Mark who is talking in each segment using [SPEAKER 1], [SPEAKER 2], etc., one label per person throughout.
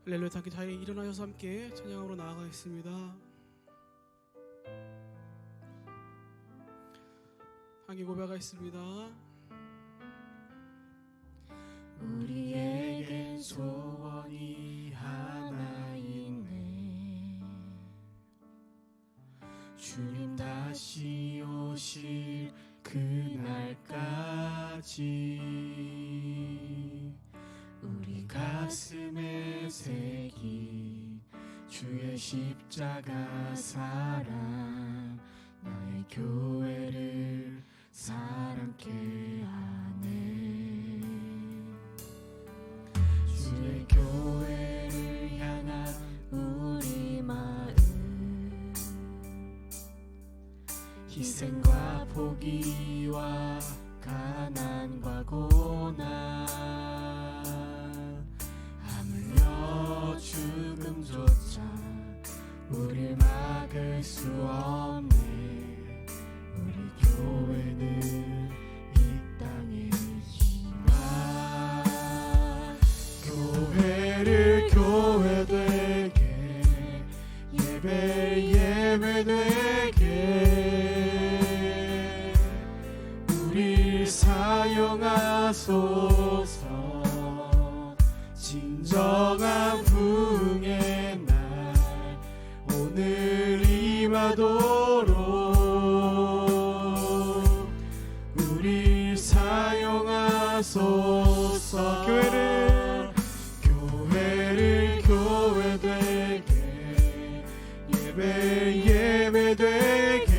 [SPEAKER 1] 할렐루야. 함께 자리에 일어나셔서 함께 찬양으로 나아가겠습니다. 함께 고백하겠습니다.
[SPEAKER 2] 우리에겐 소원이 하나 있네. 주님 다시 오실 그날까지 우리 가슴에 새긴 주의 십자가 사랑, 나의 교회를 사랑케 하네. 주의 교회를 향한 우리 마음, 희생과 포기와 가난과 고난, 하물며 죽음조차 우릴 막을 수 없네. 우리 교회는 이 땅의 희망. 교회를 교회되게, 예배 예배되게 우릴 사용하소서. 진정한 부흥의 날 오늘 임하도록 우릴 사용하소서. 교회를 교회되게, 예배 예배되게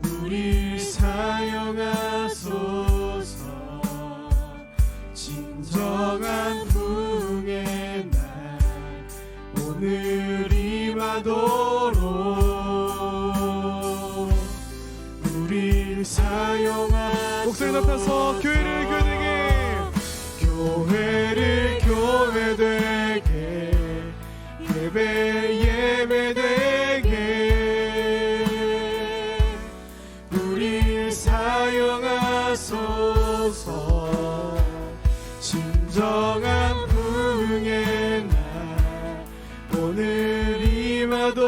[SPEAKER 2] 우릴 사용하소서. 진정한 부흥의 날 오늘 임하도록 우릴 사용하소서.
[SPEAKER 1] 목소리 높여서 교회를 교회되게,
[SPEAKER 2] 교회를 교회되게, 예배 예배되게 우릴 사용하소서. 진정한 부흥의 날 오늘 임하도록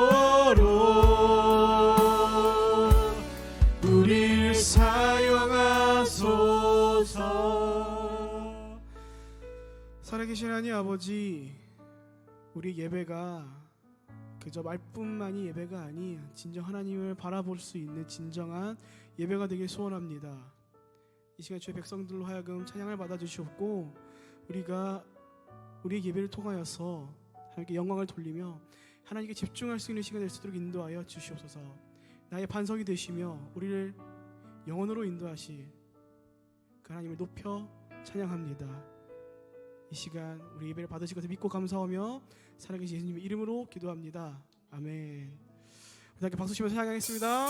[SPEAKER 2] 우릴 사용하소서.
[SPEAKER 1] 살아계신 하나님 아버지, 우리 예배가 그저 말뿐만이 예배가 아닌 진정 하나님을 바라볼 수 있는 진정한 예배가 되길 소원합니다. 이 시간 주의 백성들로 하여금 찬양을 받아주시옵고, 우리가 우리의 예배를 통하여서 하나님께 영광을 돌리며 하나님께 집중할 수 있는 시간 될 수 있도록 인도하여 주시옵소서. 나의 반석이 되시며 우리를 영원으로 인도하실 그 하나님을 높여 찬양합니다. 이 시간 우리 예배를 받으실 것을 믿고 감사하며 살아계신 예수님의 이름으로 기도합니다. 아멘. 우리 함께 박수 치면서 찬양하겠습니다.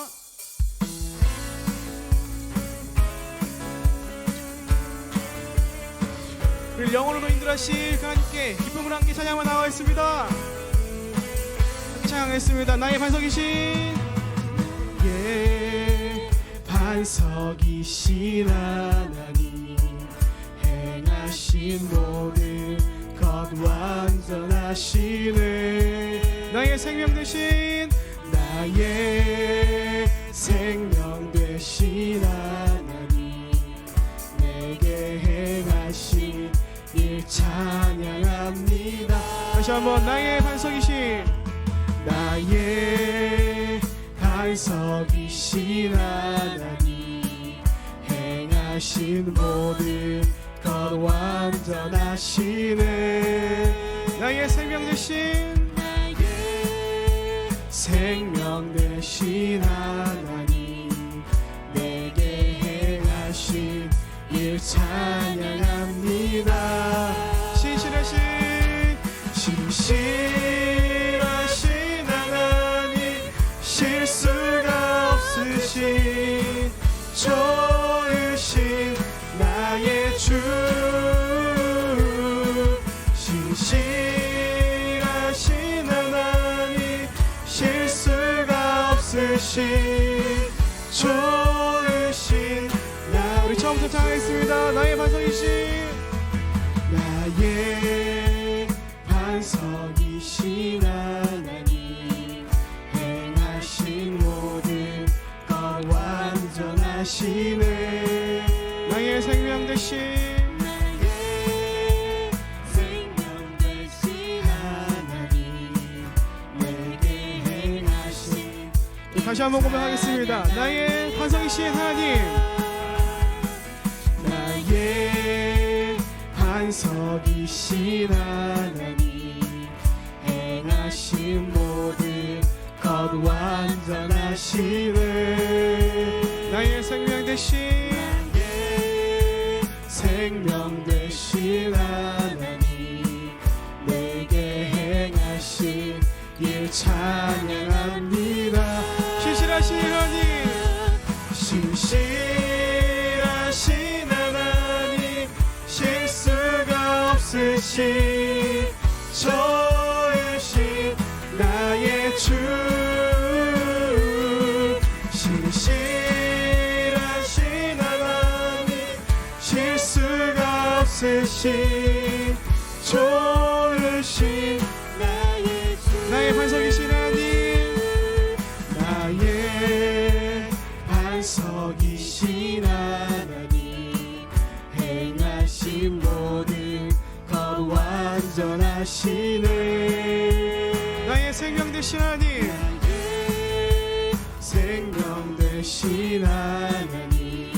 [SPEAKER 1] 우리 영원으로 인도하실 그 하나님께 기쁨으로 함께 찬양만 나와 있습니다. 함께 찬양하겠습니다. 나의 반석이신
[SPEAKER 2] 반석이신 하나님, 행하신 모든 것 완전하시네.
[SPEAKER 1] 나의 생명 되신,
[SPEAKER 2] 나의 생명 되신 하나님, 내게 행하신 일 찬양합니다.
[SPEAKER 1] 다시 한번 나의 반석이신,
[SPEAKER 2] 나의 반석이신 하나님, 행하신 모든 것 완전하시네.
[SPEAKER 1] 나의 생명 되신,
[SPEAKER 2] 나의 생명 되신 하나님, 내게 행하신 일 찬양합니다.
[SPEAKER 1] 신실하신
[SPEAKER 2] 하나님, 실수가 없으신 좋으신 나의 주, 신실하신 하나님, 실수가 없으신 좋으신
[SPEAKER 1] 우리 처음부터 찬양하겠습니다. 나의 반석이신,
[SPEAKER 2] 나의
[SPEAKER 1] 되신
[SPEAKER 2] 나의 생명 되신 하나님 내게 행하신
[SPEAKER 1] 다시 한번 고백하겠습니다. 나의 반석이신 하나님,
[SPEAKER 2] 나의 반석이신 하나님 행하신 모든 것 완전하시네
[SPEAKER 1] 나의 생명 되신
[SPEAKER 2] 나의 생명 되신 하나님 내게 행하신 일 찬양합니다
[SPEAKER 1] 신실하신 하나님,
[SPEAKER 2] 신실하신 하나님 실수가 없으신 좋으신 나의 주 신실하신 하나님 실수가 없으신 좋으신 나의 주
[SPEAKER 1] 나의 반석이신 하나님,
[SPEAKER 2] 나의 반석이신 하나님 행하신 모든 것 완전하시네
[SPEAKER 1] 나의 생명 되신 하나님,
[SPEAKER 2] 나의 생명 되신 하나님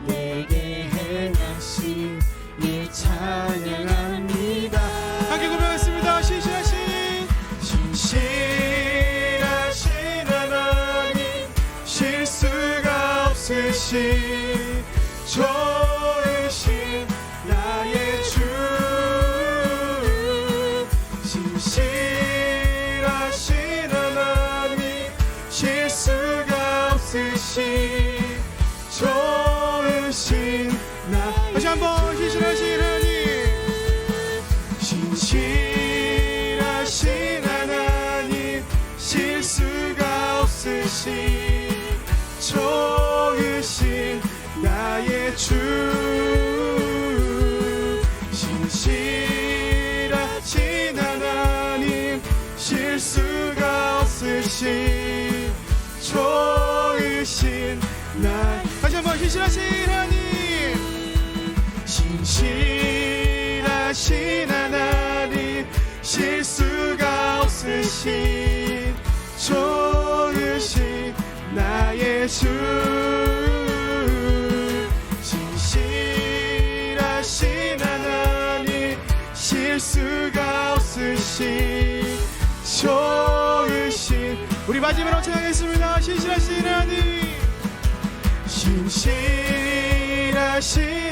[SPEAKER 2] 내게 행하신 일 찬양합니다
[SPEAKER 1] 함께 고백하겠습니다. 신실하신
[SPEAKER 2] 신실하신 하나님 실수가 없으신 좋으신 나의 주 신실하신 하나님 실수가 없으신 좋으신 나의
[SPEAKER 1] 다시 한번 신실하신 하나님,
[SPEAKER 2] 신실하신 하나님 실수가 없으신 좋으신 나의 주 신실하신 하나님 실수가 없으신 좋으신 나
[SPEAKER 1] 다시 한번 신실하신 하나님,
[SPEAKER 2] 신실하신 하나님 실수가 없으신 좋으신 나의 주 신실하신 하나님 실수가 없으신 좋으신
[SPEAKER 1] 우리 마지막으로 찬양하겠습니다. 신실하신 하나님,
[SPEAKER 2] 신실하신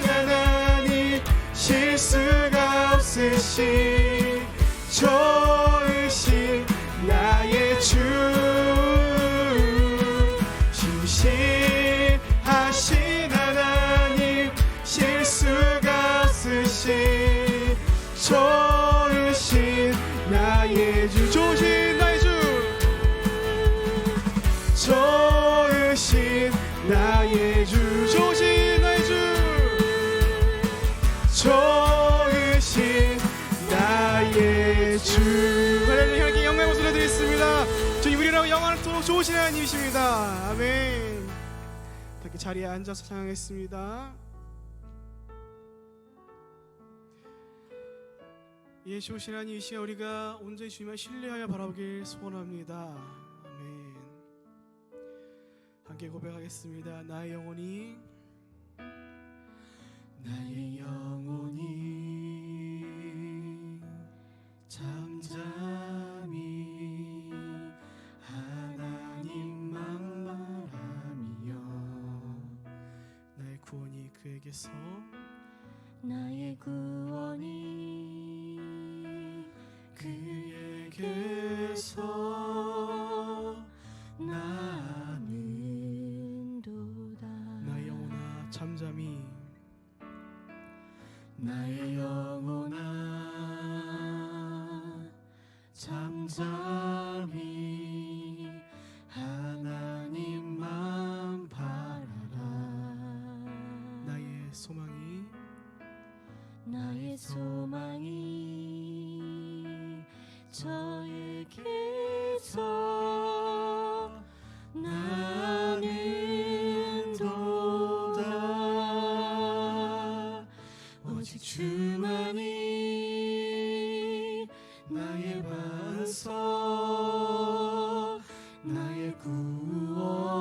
[SPEAKER 2] 하나님 실수가 없으신 좋으신 나의 주 신실하신 하나님 실수가 없으신 좋으신 나의 주
[SPEAKER 1] 좋으신 나의 주,
[SPEAKER 2] 좋으신 나의 주
[SPEAKER 1] 좋으신 나의 주,
[SPEAKER 2] 좋으신 나의 주
[SPEAKER 1] 하나님 하나님께 영광의 모습을 드리겠습니다. 주님 우리라고 영원토록 좋으신 하나님이십니다. 아멘. 이렇게 자리에 앉아서 찬양하겠습니다. 예, 좋으신 하나님 이 시간 우리가 온전히 주님을 신뢰하여 바라보길 소원합니다. 아멘. 함께 고백하겠습니다. 나의 영혼이
[SPEAKER 2] 나의 영혼이 잠잠히 하나님만 바라며
[SPEAKER 1] 나의 구원이 그에게서
[SPEAKER 2] 나의 구원이 그에게서 나는도다
[SPEAKER 1] 나의 영혼아 잠잠히
[SPEAKER 2] 나의 영혼아 잠잠히 하나님만 바라라
[SPEAKER 1] 나의 소망이
[SPEAKER 2] 나의 소망이 저에게서 나는도다 오직 주만이 나의 반석 나의 구원이시니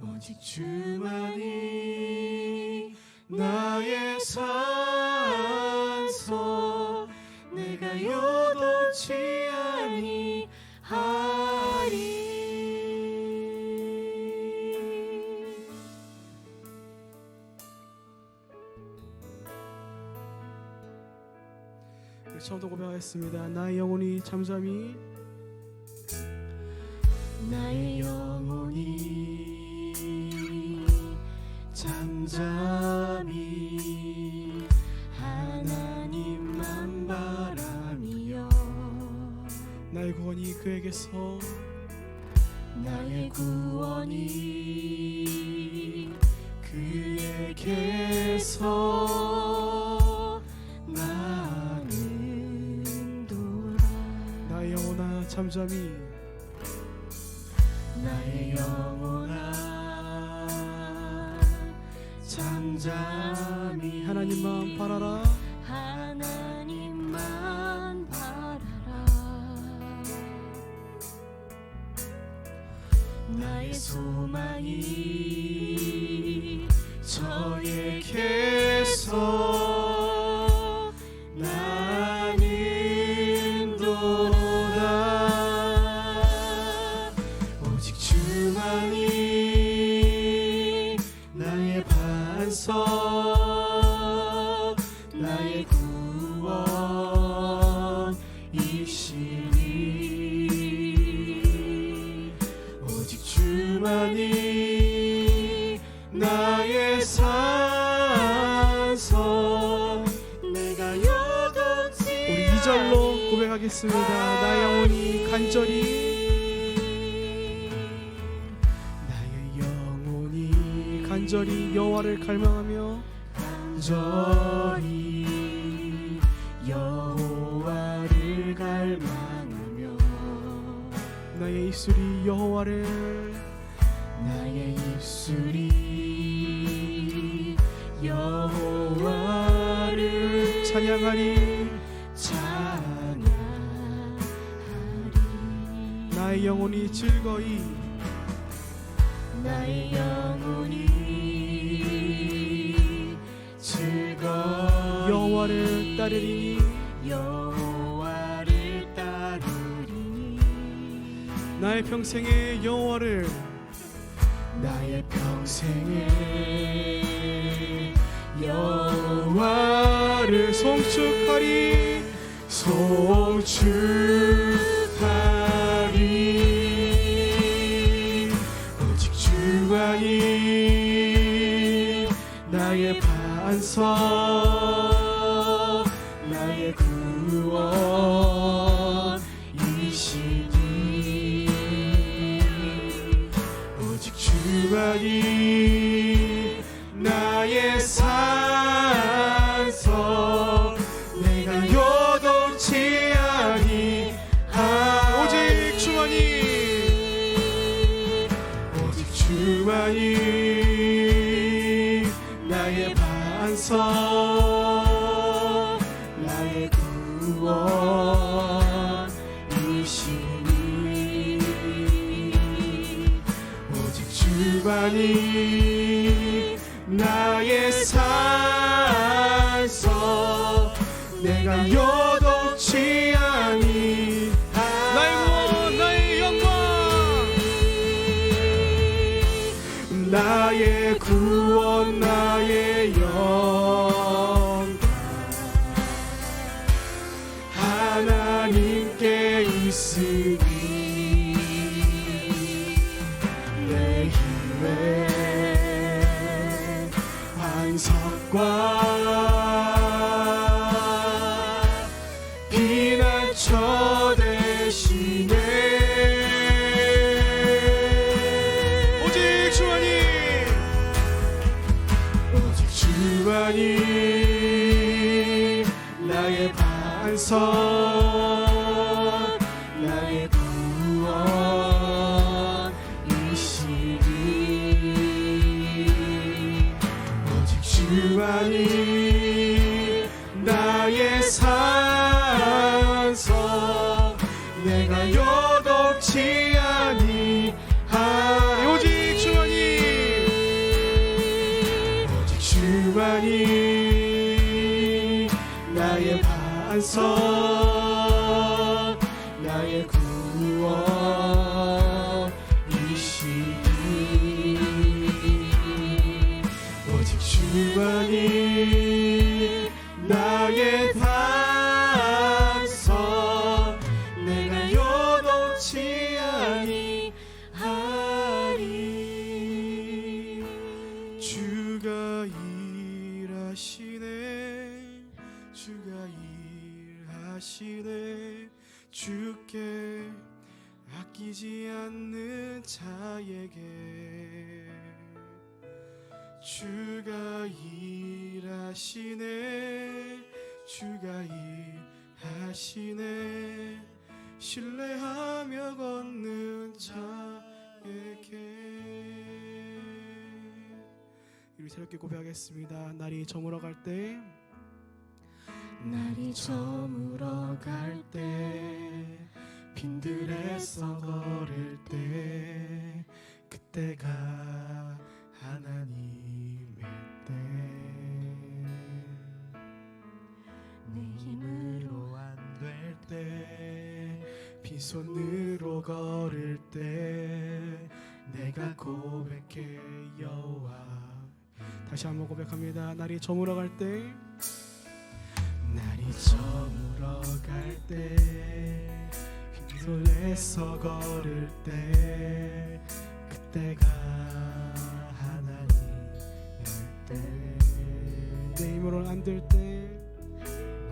[SPEAKER 2] 오직 주만이 나의 산소 내가 요동치 아니하리.
[SPEAKER 1] 처음부터 고백하겠습니다. 나의 영혼이 잠잠히
[SPEAKER 2] 나의 영혼이 잠잠히 하나님만 바라며
[SPEAKER 1] 나의 구원이 그에게서
[SPEAKER 2] 나의 구원이 그에게서 나는 돌아.
[SPEAKER 1] 나의 영혼아 잠잠히
[SPEAKER 2] 나의 영혼아 잠잠히
[SPEAKER 1] 하나님만 바라라.
[SPEAKER 2] 하나님만 바라라. 나의 소망이 저에게서 나는 도다. 오직 주만이 나의 반석 나의 구원이시니 오직 주만이 나의 산소 내가 요동치.
[SPEAKER 1] 우리 2절로 고백하겠습니다. 나의 영혼이 간절히 여호와를 갈망하며
[SPEAKER 2] 간절히 여호와를 갈망하며
[SPEAKER 1] 나의 입술이 여호와를 찬양하리. 나의 영혼이 즐거이
[SPEAKER 2] 나의 영혼이 즐거이
[SPEAKER 1] 여호와를 따르리니
[SPEAKER 2] 여호와를 따르리니
[SPEAKER 1] 나의 평생에 여호와를
[SPEAKER 2] 나의 평생에 여호와를
[SPEAKER 1] 송축하리.
[SPEAKER 2] 오직 주만이 나의 반석 나의 구원이시니 오직 주만이 나의 산소 내가 요동치 아니하리.
[SPEAKER 1] 오직
[SPEAKER 2] 주만이 나의 반석 나의 구원이시니 오직 주만이 나의 산소 내가 요동치 아니하리.
[SPEAKER 1] 나의 구원 나의 영광
[SPEAKER 2] 나의 구원 나의 영광 하나님께 있으니 내 힘의 반석과 피난처 되시네.
[SPEAKER 1] 오직
[SPEAKER 2] 주만이 나의 반석 나의 구원이시니 주만이 나의 산성 내가 요동치 아니하리
[SPEAKER 1] 오직 주만이
[SPEAKER 2] 오직 주만이 나의 반석 나의 구원이시니 오직 주만이 나의 반석 내가 요동치 아니하리
[SPEAKER 1] 주가 일하시네 주가 일하시네 주께 아끼지 않는 자에게 주가 일하시네 주가 일하시네 신뢰하며 걷는 자에게. 우리 새롭게 고백하겠습니다. 날이 저물어 갈때
[SPEAKER 2] 날이 저물어 갈 때 빈들에서 걸을 때 그때가 하나님의 때 내 힘으로 안 될 때 빈손으로 걸을 때 내가 고백해 여호와
[SPEAKER 1] 다시 한번 고백합니다. 날이 저물어 갈때
[SPEAKER 2] 날이 저물어 갈 때 빈손에서 걸을 때 그때가 하나님의 때
[SPEAKER 1] 내 힘으로는 안 될 때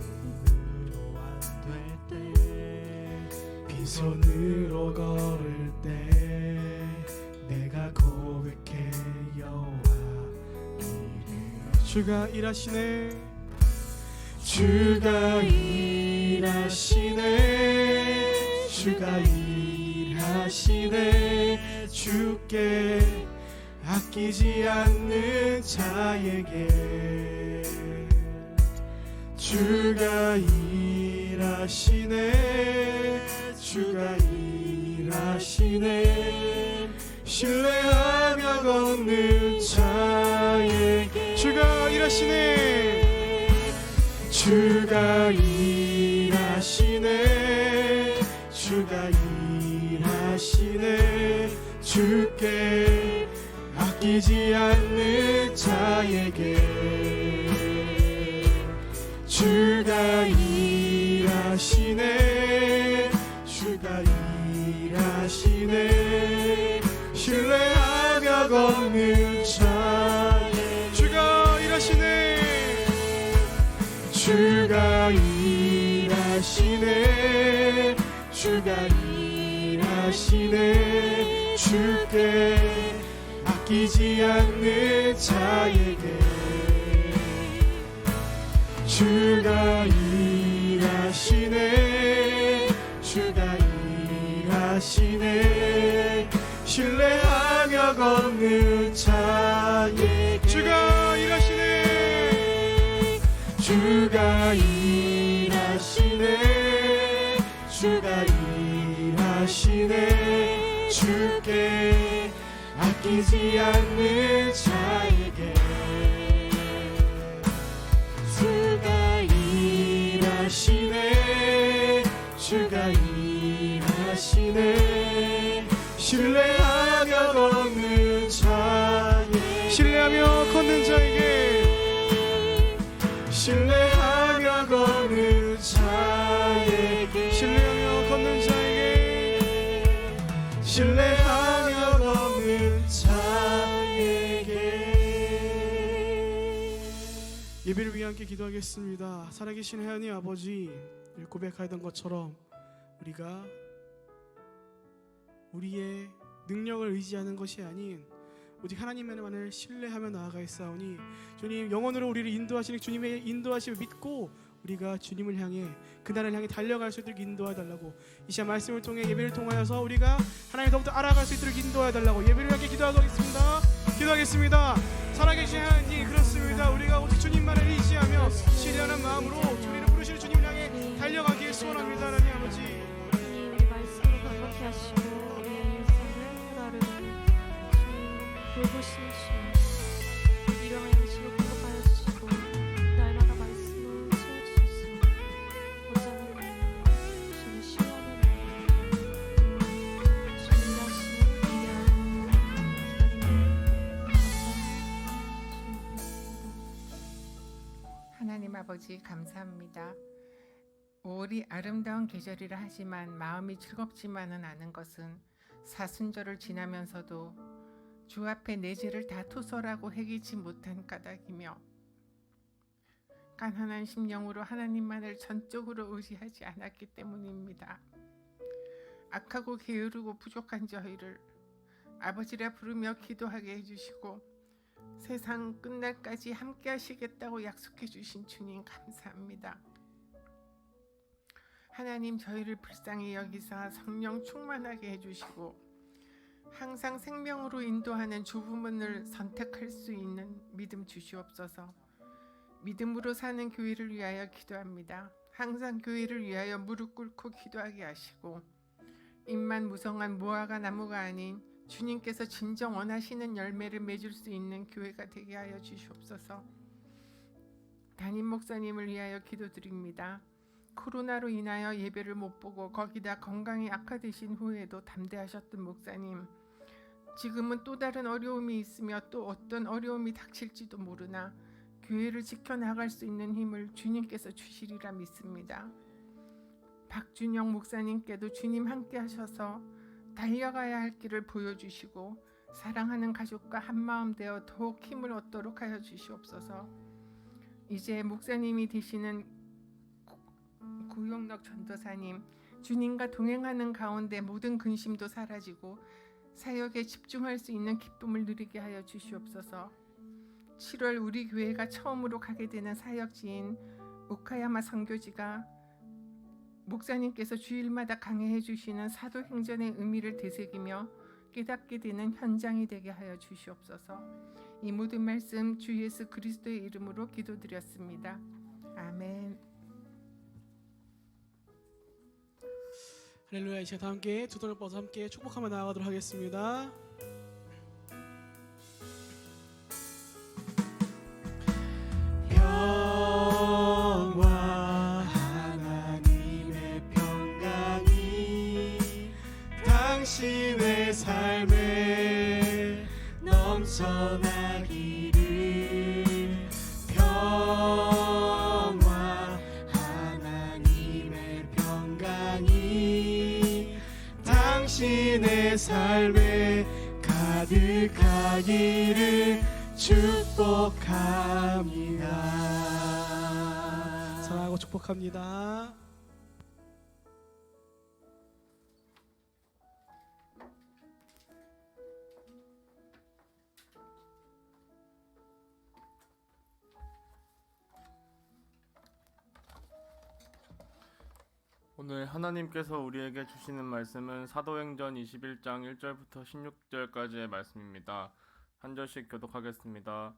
[SPEAKER 2] 힘으로 안 될 때 빈손으로 걸을 때 내가 고백해 여호와 이름
[SPEAKER 1] 주가 일하시네
[SPEAKER 2] 주가 일하시네 주가 일하시네 주께 아끼지 않는 자에게 주가 일하시네 주가 일하시네 신뢰하며 걷는 자에게
[SPEAKER 1] 주가 일하시네
[SPEAKER 2] 주가 일하시네 주가 일하시네 주께 아끼지 않는 자에게 주가 일하시네 주가 일하시네 신뢰하며 걷는 자에게
[SPEAKER 1] 주가 일하시네
[SPEAKER 2] 주가 일하시네 주가 일하시네 주께 아끼지 않는 자에게 주가 일하시네 주가 일하시네 신뢰하며 걷는 자에게
[SPEAKER 1] 주가 일하시네
[SPEAKER 2] 주가 일하시네 주가 일하시네 주께 아끼지 않는 자에게 주가 일하시네 주가 일하시네 신뢰하며 걷는 자에게
[SPEAKER 1] 신뢰하며 걷는 자에게
[SPEAKER 2] 신뢰하며 걷는 자에게
[SPEAKER 1] 신뢰하며 걷는 자에게
[SPEAKER 2] 신뢰하며 걷는 자에게
[SPEAKER 1] 예배를 위해 함께 기도하겠습니다. 살아계신 하나님 아버지 고백하던 것처럼 우리가 우리의 능력을 의지하는 것이 아닌 오직 하나님만을 신뢰하며 나아가있사오니 주님 영원으로 우리를 인도하시는 주님의 인도하심을 믿고 우리가 주님을 향해 그날을 향해 달려갈 수 있도록 인도해달라고 이 시간 말씀을 통해 예배를 통하여서 우리가 하나님 더욱더 알아갈 수 있도록 인도해달라고 예배를 함께 기도하겠습니다. 살아계신 하나님, 그렇습니다. 우리가 오직 주님만을 의지하며 신뢰하는 마음으로 우리를 부르시는 주님을 향해 달려가기를 소원합니다. 하나님 아버지,
[SPEAKER 3] 주님 우리 말씀으로 강력히 하시고 우리의 일상을 따르는 주님 돌보시는 주님 일용할 양식을 공급하여 주시고 날마다 말씀을 채워주소서. 오자는 주님 시원한 주님 일하시는 귀한 기다림을
[SPEAKER 4] 하나님 아버지 감사합니다. 5월이 아름다운 계절이라 하지만 마음이 즐겁지만은 않은 것은 사순절을 지나면서도 주 앞에 내 죄를 다 토설하고 해기지 못한 까닭이며 가난한 심령으로 하나님만을 전적으로 의지하지 않았기 때문입니다. 악하고 게으르고 부족한 저희를 아버지라 부르며 기도하게 해주시고 세상 끝날까지 함께 하시겠다고 약속해 주신 주님 감사합니다. 하나님 저희를 불쌍히 여기사 성령 충만하게 해주시고 항상 생명으로 인도하는 주부문을 선택할 수 있는 믿음 주시옵소서. 믿음으로 사는 교회를 위하여 기도합니다. 항상 교회를 위하여 무릎 꿇고 기도하게 하시고 입만 무성한 무화과 나무가 아닌 주님께서 진정 원하시는 열매를 맺을 수 있는 교회가 되게 하여 주시옵소서. 담임 목사님을 위하여 기도드립니다. 코로나로 인하여 예배를 못 보고 거기다 건강이 악화되신 후에도 담대하셨던 목사님, 지금은 또 다른 어려움이 있으며 또 어떤 어려움이 닥칠지도 모르나 교회를 지켜나갈 수 있는 힘을 주님께서 주시리라 믿습니다. 박준영 목사님께도 주님 함께 하셔서 달려가야 할 길을 보여주시고 사랑하는 가족과 한마음 되어 더욱 힘을 얻도록 하여 주시옵소서. 이제 목사님이 되시는 구용덕 전도사님, 주님과 동행하는 가운데 모든 근심도 사라지고 사역에 집중할 수 있는 기쁨을 누리게 하여 주시옵소서. 7월 우리 교회가 처음으로 가게 되는 사역지인 오카야마 선교지가 목사님께서 주일마다 강해해 주시는 사도행전의 의미를 되새기며 깨닫게 되는 현장이 되게 하여 주시옵소서. 이 모든 말씀 주 예수 그리스도의 이름으로 기도드렸습니다. 아멘.
[SPEAKER 1] 할렐루야. 이제 다 함께 두 손을 뻗어 함께 축복하며 나아가도록 하겠습니다.
[SPEAKER 2] 평화 하나님의 평강이 당신의 삶에 넘쳐나기를. 평화 하나님의 평강이 당신의 삶에 가득하기를 축복합니다.
[SPEAKER 1] 사랑하고 축복합니다.
[SPEAKER 5] 오늘 하나님께서 우리에게 주시는 말씀은 사도행전 21장 1절부터 16절까지의 말씀입니다. 한 절씩 교독하겠습니다.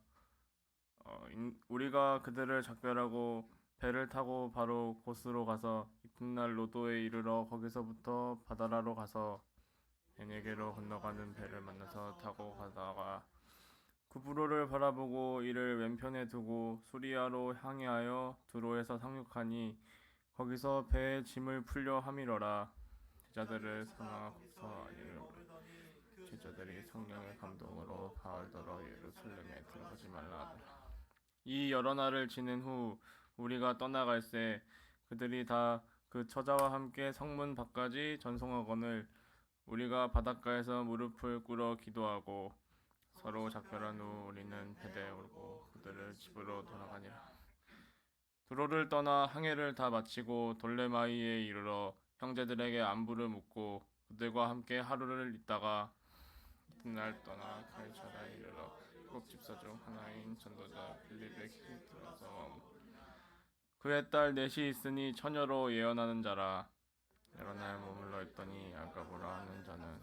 [SPEAKER 5] 우리가 그들을 작별하고 배를 타고 바로 곳으로 가서 이튿날 로도에 이르러 거기서부터 바다라로 가서 베네게로 건너가는 배를 만나서 타고 가다가 구브로를 바라보고 이를 왼편에 두고 수리아로 항해하여 두로에서 상륙하니 거기서 배의 짐을 풀려 함이러라. 제자들을 삼아서 제자들이 성령의 감동으로 가을더러 예루살렘에 들어가지 말라 하더라. 이 여러 날을 지낸 후 우리가 떠나갈새 그들이 다 그 처자와 함께 성문 밖까지 전송하거늘 우리가 바닷가에서 무릎을 꿇어 기도하고 서로 작별한 후 우리는 배대에 오르고 그들을 집으로 돌아가니라. 두로를 떠나 항해를 다 마치고 돌레마이에 이르러 형제들에게 안부를 묻고 그들과 함께 하루를 있다가 이튿날 떠나 가이사라에 이르러 일곱 집사 중 하나인 전도자 빌립의 길에 들어서 그의 딸 넷이 있으니 처녀로 예언하는 자라. 여러 날 머물러 있더니 아가보라 하는 자는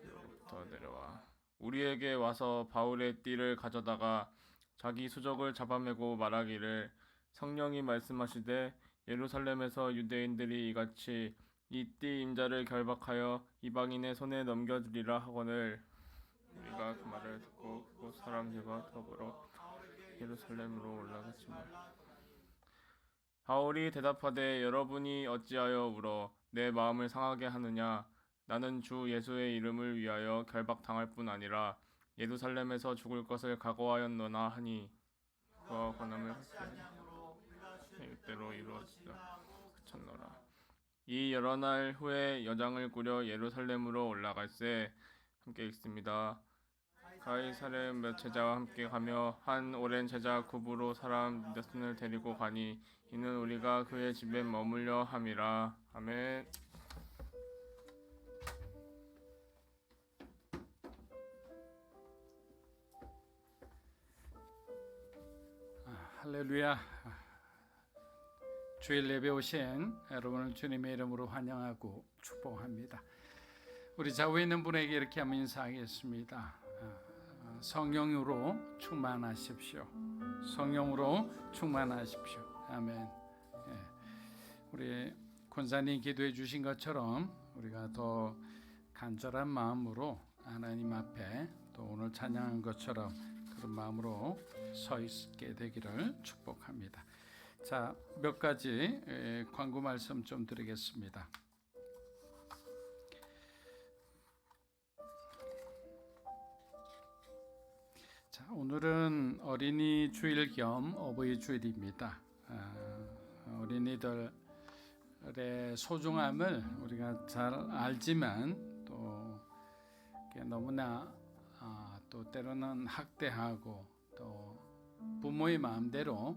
[SPEAKER 5] 유로부터 내려와 우리에게 와서 바울의 띠를 가져다가 자기 수족을 잡아매고 말하기를 성령이 말씀하시되 예루살렘에서 유대인들이 이같이 이 띠 임자를 결박하여 이방인의 손에 넘겨주리라 하거늘 우리가 그 말을 듣고 그곳 사람들과 더불어 예루살렘으로 올라갔지만 바울이 대답하되 여러분이 어찌하여 울어 내 마음을 상하게 하느냐 나는 주 예수의 이름을 위하여 결박당할 뿐 아니라 예루살렘에서 죽을 것을 각오하였노나 하니 그와 권함을 받되 이때로 이루어지다 그쳤노라. 이 여러 날 후에 여장을 꾸려 예루살렘으로 올라갈새 함께 읽습니다. 가이사랴 몇 제자와 함께 가며 한 오랜 제자 구브로 사람 몇을 데리고 가니 이는 우리가 그의 집에 머물려 함이라. 아멘.
[SPEAKER 2] 할렐루야. 주일 예배 오신 여러분을 주님의 이름으로 환영하고 축복합니다. 우리 좌우에 있는 분에게 이렇게 한번 인사하겠습니다. 성령으로 충만하십시오. 성령으로 충만하십시오. 아멘. 우리 권사님 기도해 주신 것처럼 우리가 더 간절한 마음으로 하나님 앞에 또 오늘 찬양한 것처럼 그런 마음으로 서 있게 되기를 축복합니다. 자, 몇 가지 광고 말씀 좀 드리겠습니다. 자, 오늘은 어린이 주일 겸 어버이 주일입니다. 어린이들의 소중함을 우리가 잘 알지만 또 너무나 또 때로는 학대하고 또 부모의 마음대로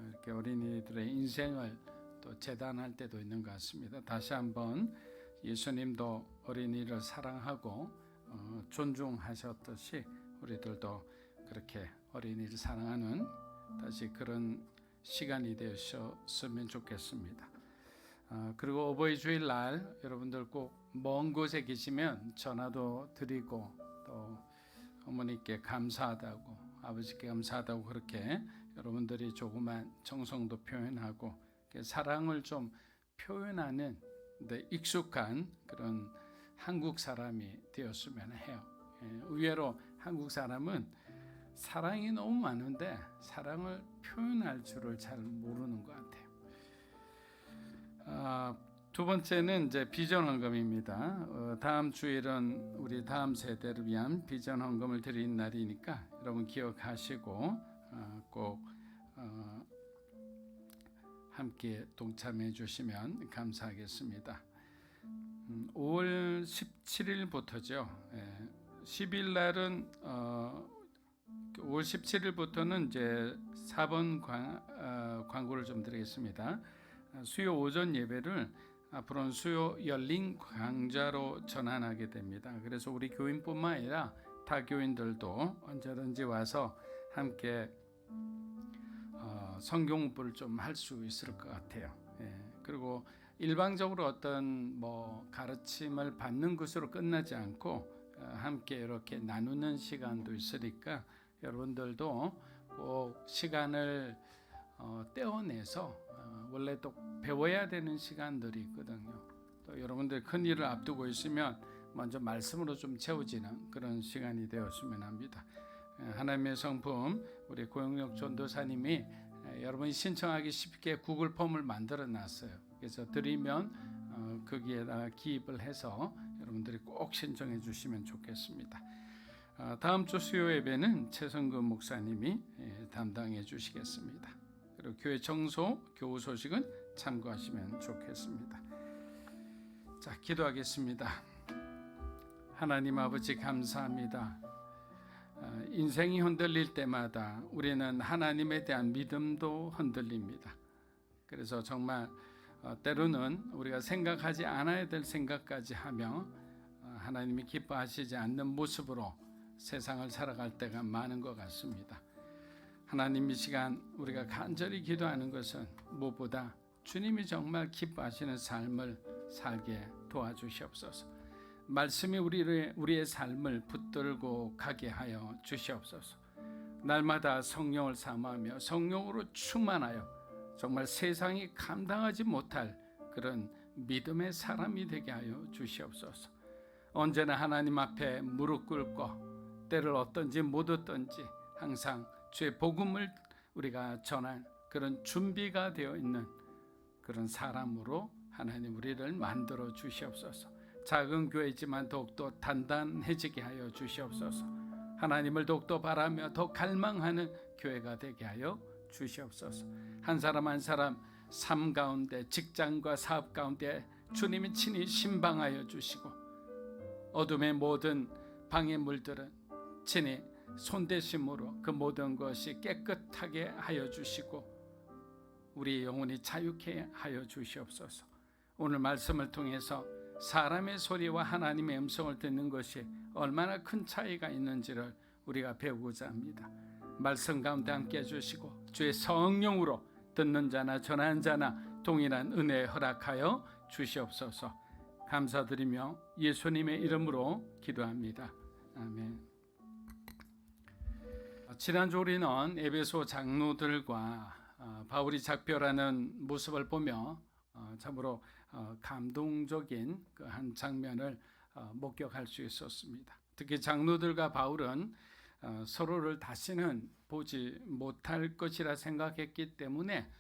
[SPEAKER 2] 이렇게 어린이들의 인생을 또 재단할 때도 있는 것 같습니다. 다시 한번 예수님도 어린이를 사랑하고 존중하셨듯이 우리들도 그렇게 어린이를 사랑하는 다시 그런 시간이 되셨으면 좋겠습니다. 그리고 어버이 주일날 여러분들 꼭 먼 곳에 계시면 전화도 드리고 또 어머니께 감사하다고 아버지께 감사하다고 그렇게 여러분들이 조그만 정성도 표현하고 사랑을 좀 표현하는 데 익숙한 그런 한국 사람이 되었으면 해요. 의외로 한국 사람은 사랑이 너무 많은데 사랑을 표현할 줄을 잘 모르는 것 같아요. 두 번째는 이제 비전 헌금입니다. 다음 주일은 우리 다음 세대를 위한 비전 헌금을 드리는 날이니까 여러분 기억하시고 꼭 함께 동참해 주시면 감사하겠습니다. 5월 17일부터죠. 10일 날은 5월 17일부터는 이제 4번 광고를 좀 드리겠습니다. 수요 오전 예배를 앞으로는 수요 열린 강좌로 전환하게 됩니다. 그래서 우리 교인뿐만 아니라 타 교인들도 언제든지 와서 함께 성경 공부를 좀 할 수 있을 것 같아요. 그리고 일방적으로 어떤 가르침을 받는 것으로 끝나지 않고 함께 이렇게 나누는 시간도 있으니까 여러분들도 꼭 시간을 떼어내서 원래 또 배워야 되는 시간들이 있거든요. 또 여러분들 큰 일을 앞두고 있으면 먼저 말씀으로 좀 채워지는 그런 시간이 되었으면 합니다. 하나님의 성품 우리 고영력 전도사님이 여러분이 신청하기 쉽게 구글 폼을 만들어 놨어요. 그래서 드리면 거기에다가 기입을 해서 여러분들이 꼭 신청해 주시면 좋겠습니다. 다음 주 수요 예배는 최성근 목사님이 담당해 주시겠습니다. 그리고 교회 청소, 교우 소식은 참고하시면 좋겠습니다. 자, 기도하겠습니다. 하나님 아버지 감사합니다. 인생이 흔들릴 때마다 우리는 하나님에 대한 믿음도 흔들립니다. 그래서 정말 때로는 우리가 생각하지 않아야 될 생각까지 하며 하나님이 기뻐하시지 않는 모습으로 세상을 살아갈 때가 많은 것 같습니다. 하나님 이 시간 우리가 간절히 기도하는 것은 무엇보다 주님이 정말 기뻐하시는 삶을 살게 도와주시옵소서. 말씀이 우리의 삶을 붙들고 가게 하여 주시옵소서. 날마다 성령을 삼아하며 성령으로 충만하여 정말 세상이 감당하지 못할 그런 믿음의 사람이 되게 하여 주시옵소서. 언제나 하나님 앞에 무릎 꿇고 때를 얻든지 못 얻든지 항상 주의 복음을 우리가 전할 그런 준비가 되어 있는 그런 사람으로 하나님 우리를 만들어 주시옵소서. 작은 교회지만 더욱더 단단해지게 하여 주시옵소서. 하나님을 더욱더 바라며 더 갈망하는 교회가 되게 하여 주시옵소서. 한 사람 한 사람 삶 가운데 직장과 사업 가운데 주님이 친히 신방하여 주시고 어둠의 모든 방해물들은 친히 손대심으로 그 모든 것이 깨끗하게 하여 주시고 우리 영혼이 자유케 하여 주시옵소서. 오늘 말씀을 통해서 사람의 소리와 하나님의 음성을 듣는 것이 얼마나 큰 차이가 있는지를 우리가 배우고자 합니다. 말씀 가운데 함께 해주시고 주의 성령으로 듣는 자나 전하는 자나 동일한 은혜 허락하여 주시옵소서. 감사드리며 예수님의 이름으로 기도합니다. 아멘. 지난주 우리는 에베소 장로들과 바울이 작별하는 모습을 보며 참으로 감동적인 그 한 장면을 목격할 수 있었습니다. 특히 장로들과 바울은 서로를 다시는 보지 못할 것이라 생각했기 때문에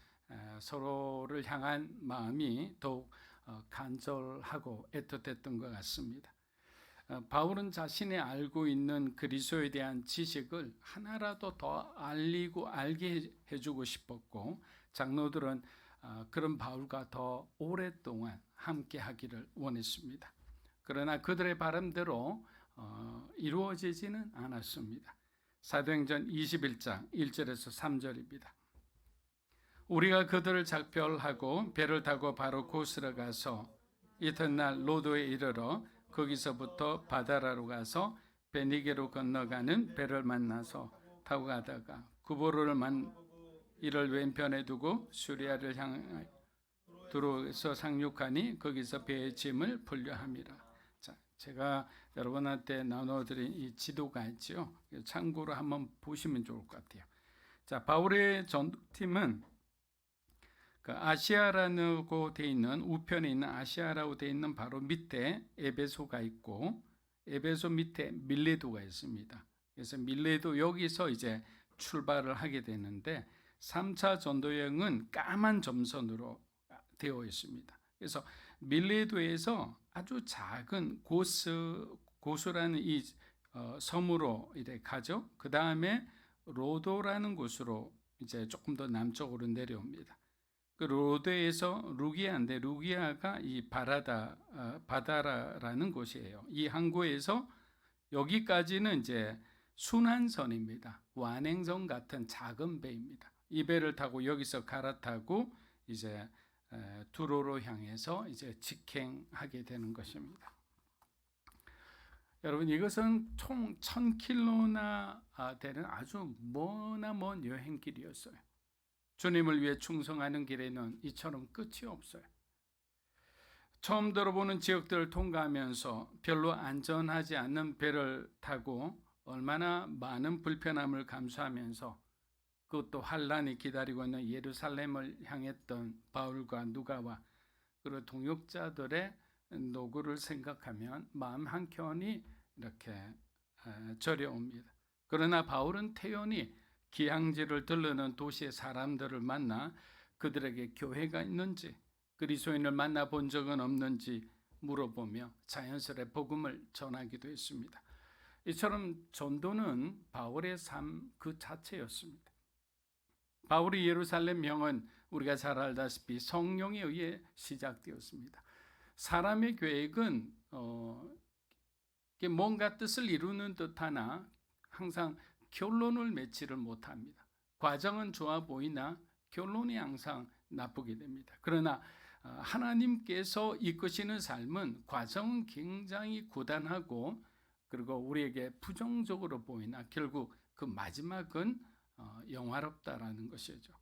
[SPEAKER 2] 서로를 향한 마음이 더욱 간절하고 애틋했던 것 같습니다. 바울은 자신이 알고 있는 그리스도에 대한 지식을 하나라도 더 알게 해주고 싶었고 장로들은 그런 바울과 더 오랫동안 함께 하기를 원했습니다. 그러나 그들의 바람대로 이루어지지는 않았습니다. 사도행전 21장 1절에서 3절입니다. 우리가 그들을 작별하고 배를 타고 바로 고스로 가서 이튿날 로도에 이르러 거기서부터 바다라로 가서 베니게로 건너가는 배를 만나서 타고 가다가 구보로를 이를 왼편에 두고 수리아를 향하여 두로에서 상륙하니 거기서 배의 짐을 분류함이라. 자, 제가 여러분한테 나눠드린 이 지도가 있죠. 참고로 한번 보시면 좋을 것 같아요. 자, 바울의 전투팀은 그 아시아라고 돼 있는 우편에 있는 아시아라고 돼 있는 바로 밑에 에베소가 있고 에베소 밑에 밀레도가 있습니다. 그래서 밀레도 여기서 이제 출발을 하게 되는데 3차 전도 여행은 까만 점선으로 되어 있습니다. 그래서 밀레도에서 아주 작은 고수라는 이 섬으로 이렇게 가죠. 그 다음에 로도라는 곳으로 이제 조금 더 남쪽으로 내려옵니다. 그 로도에서 루기아인데 루기아가 이 바다라라는 곳이에요. 이 항구에서 여기까지는 이제 순환선입니다. 완행선 같은 작은 배입니다. 이 배를 타고 여기서 갈아타고 이제 두로로 향해서 이제 직행하게 되는 것입니다. 여러분 이것은 총 1000km나 되는 아주 머나 먼 여행길이었어요. 주님을 위해 충성하는 길에는 이처럼 끝이 없어요. 처음 들어보는 지역들을 통과하면서 별로 안전하지 않는 배를 타고 얼마나 많은 불편함을 감수하면서 그것도 환란이 기다리고 있는 예루살렘을 향했던 바울과 누가와 그리고 동역자들의 노고를 생각하면 마음 한켠이 이렇게 저려옵니다. 그러나 바울은 태연히 기항지를 들르는 도시의 사람들을 만나 그들에게 교회가 있는지 그리스도인을 만나본 적은 없는지 물어보며 자연스레 복음을 전하기도 했습니다. 이처럼 전도는 바울의 삶 그 자체였습니다. 바울의 예루살렘 명은 우리가 잘 알다시피 성령에 의해 시작되었습니다. 사람의 계획은 뭔가 뜻을 이루는 듯하나 항상 결론을 맺지를 못합니다. 과정은 좋아 보이나 결론이 항상 나쁘게 됩니다. 그러나 하나님께서 이끄시는 삶은 과정은 굉장히 고단하고 그리고 우리에게 부정적으로 보이나 결국 그 마지막은 영화롭다라는 것이죠.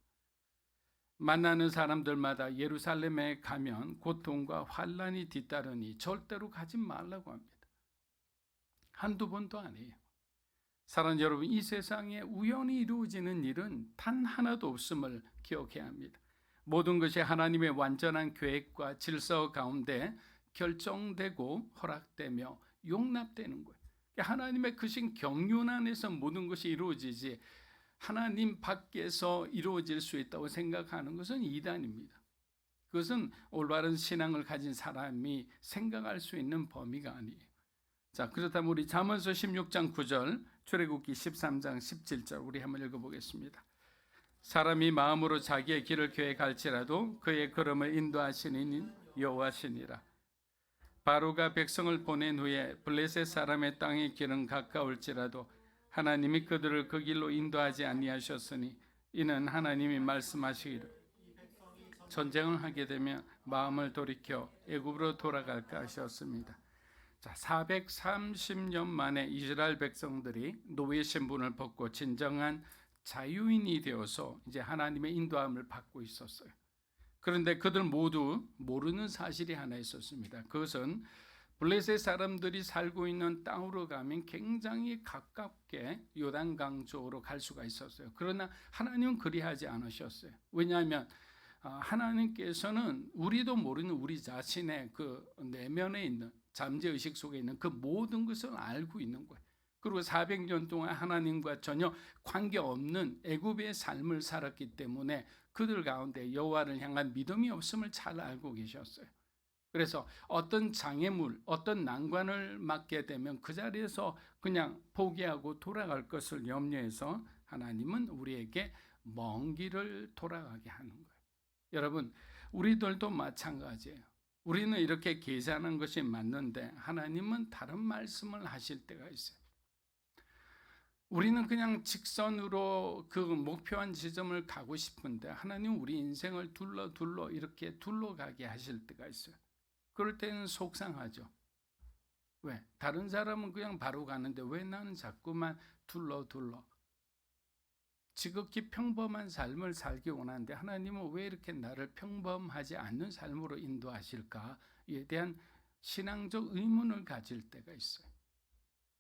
[SPEAKER 2] 만나는 사람들마다 예루살렘에 가면 고통과 환란이 뒤따르니 절대로 가지 말라고 합니다. 한두 번도 아니에요. 사랑하는 여러분, 이 세상에 우연히 이루어지는 일은 단 하나도 없음을 기억해야 합니다. 모든 것이 하나님의 완전한 계획과 질서 가운데 결정되고 허락되며 용납되는 거예요. 하나님의 크신 경륜 안에서 모든 것이 이루어지지 하나님 밖에서 이루어질 수 있다고 생각하는 것은 이단입니다. 그것은 올바른 신앙을 가진 사람이 생각할 수 있는 범위가 아니에요. 자, 그렇다면 우리 잠언서 16장 9절, 출애굽기 13장 17절 우리 한번 읽어보겠습니다. 사람이 마음으로 자기의 길을 계획할지라도 그의 걸음을 인도하시는 여호와시니라. 바로가 백성을 보낸 후에 블레셋 사람의 땅의 길은 가까울지라도 하나님이 그들을 그 길로 인도하지 아니하셨으니 이는 하나님이 말씀하시기를 전쟁을 하게 되면 마음을 돌이켜 애굽으로 돌아갈까 하셨습니다. 자, 430년 만에 이스라엘 백성들이 노예 신분을 벗고 진정한 자유인이 되어서 이제 하나님의 인도함을 받고 있었어요. 그런데 그들 모두 모르는 사실이 하나 있었습니다. 그것은 블레셋 사람들이 살고 있는 땅으로 가면 굉장히 가깝게 요단강 쪽으로 갈 수가 있었어요. 그러나 하나님은 그리하지 않으셨어요. 왜냐하면 하나님께서는 우리도 모르는 우리 자신의 그 내면에 있는 잠재의식 속에 있는 그 모든 것을 알고 있는 거예요. 그리고 400년 동안 하나님과 전혀 관계없는 애굽의 삶을 살았기 때문에 그들 가운데 여호와를 향한 믿음이 없음을 잘 알고 계셨어요. 그래서 어떤 장애물, 어떤 난관을 맞게 되면 그 자리에서 그냥 포기하고 돌아갈 것을 염려해서 하나님은 우리에게 먼 길을 돌아가게 하는 거예요. 여러분, 우리들도 마찬가지예요. 우리는 이렇게 계산한 것이 맞는데 하나님은 다른 말씀을 하실 때가 있어요. 우리는 그냥 직선으로 그 목표한 지점을 가고 싶은데 하나님은 우리 인생을 둘러 이렇게 둘러가게 하실 때가 있어요. 그럴 때는 속상하죠. 왜? 다른 사람은 그냥 바로 가는데 왜 나는 자꾸만 둘러 지극히 평범한 삶을 살기 원하는데 하나님은 왜 이렇게 나를 평범하지 않는 삶으로 인도하실까에 대한 신앙적 의문을 가질 때가 있어요.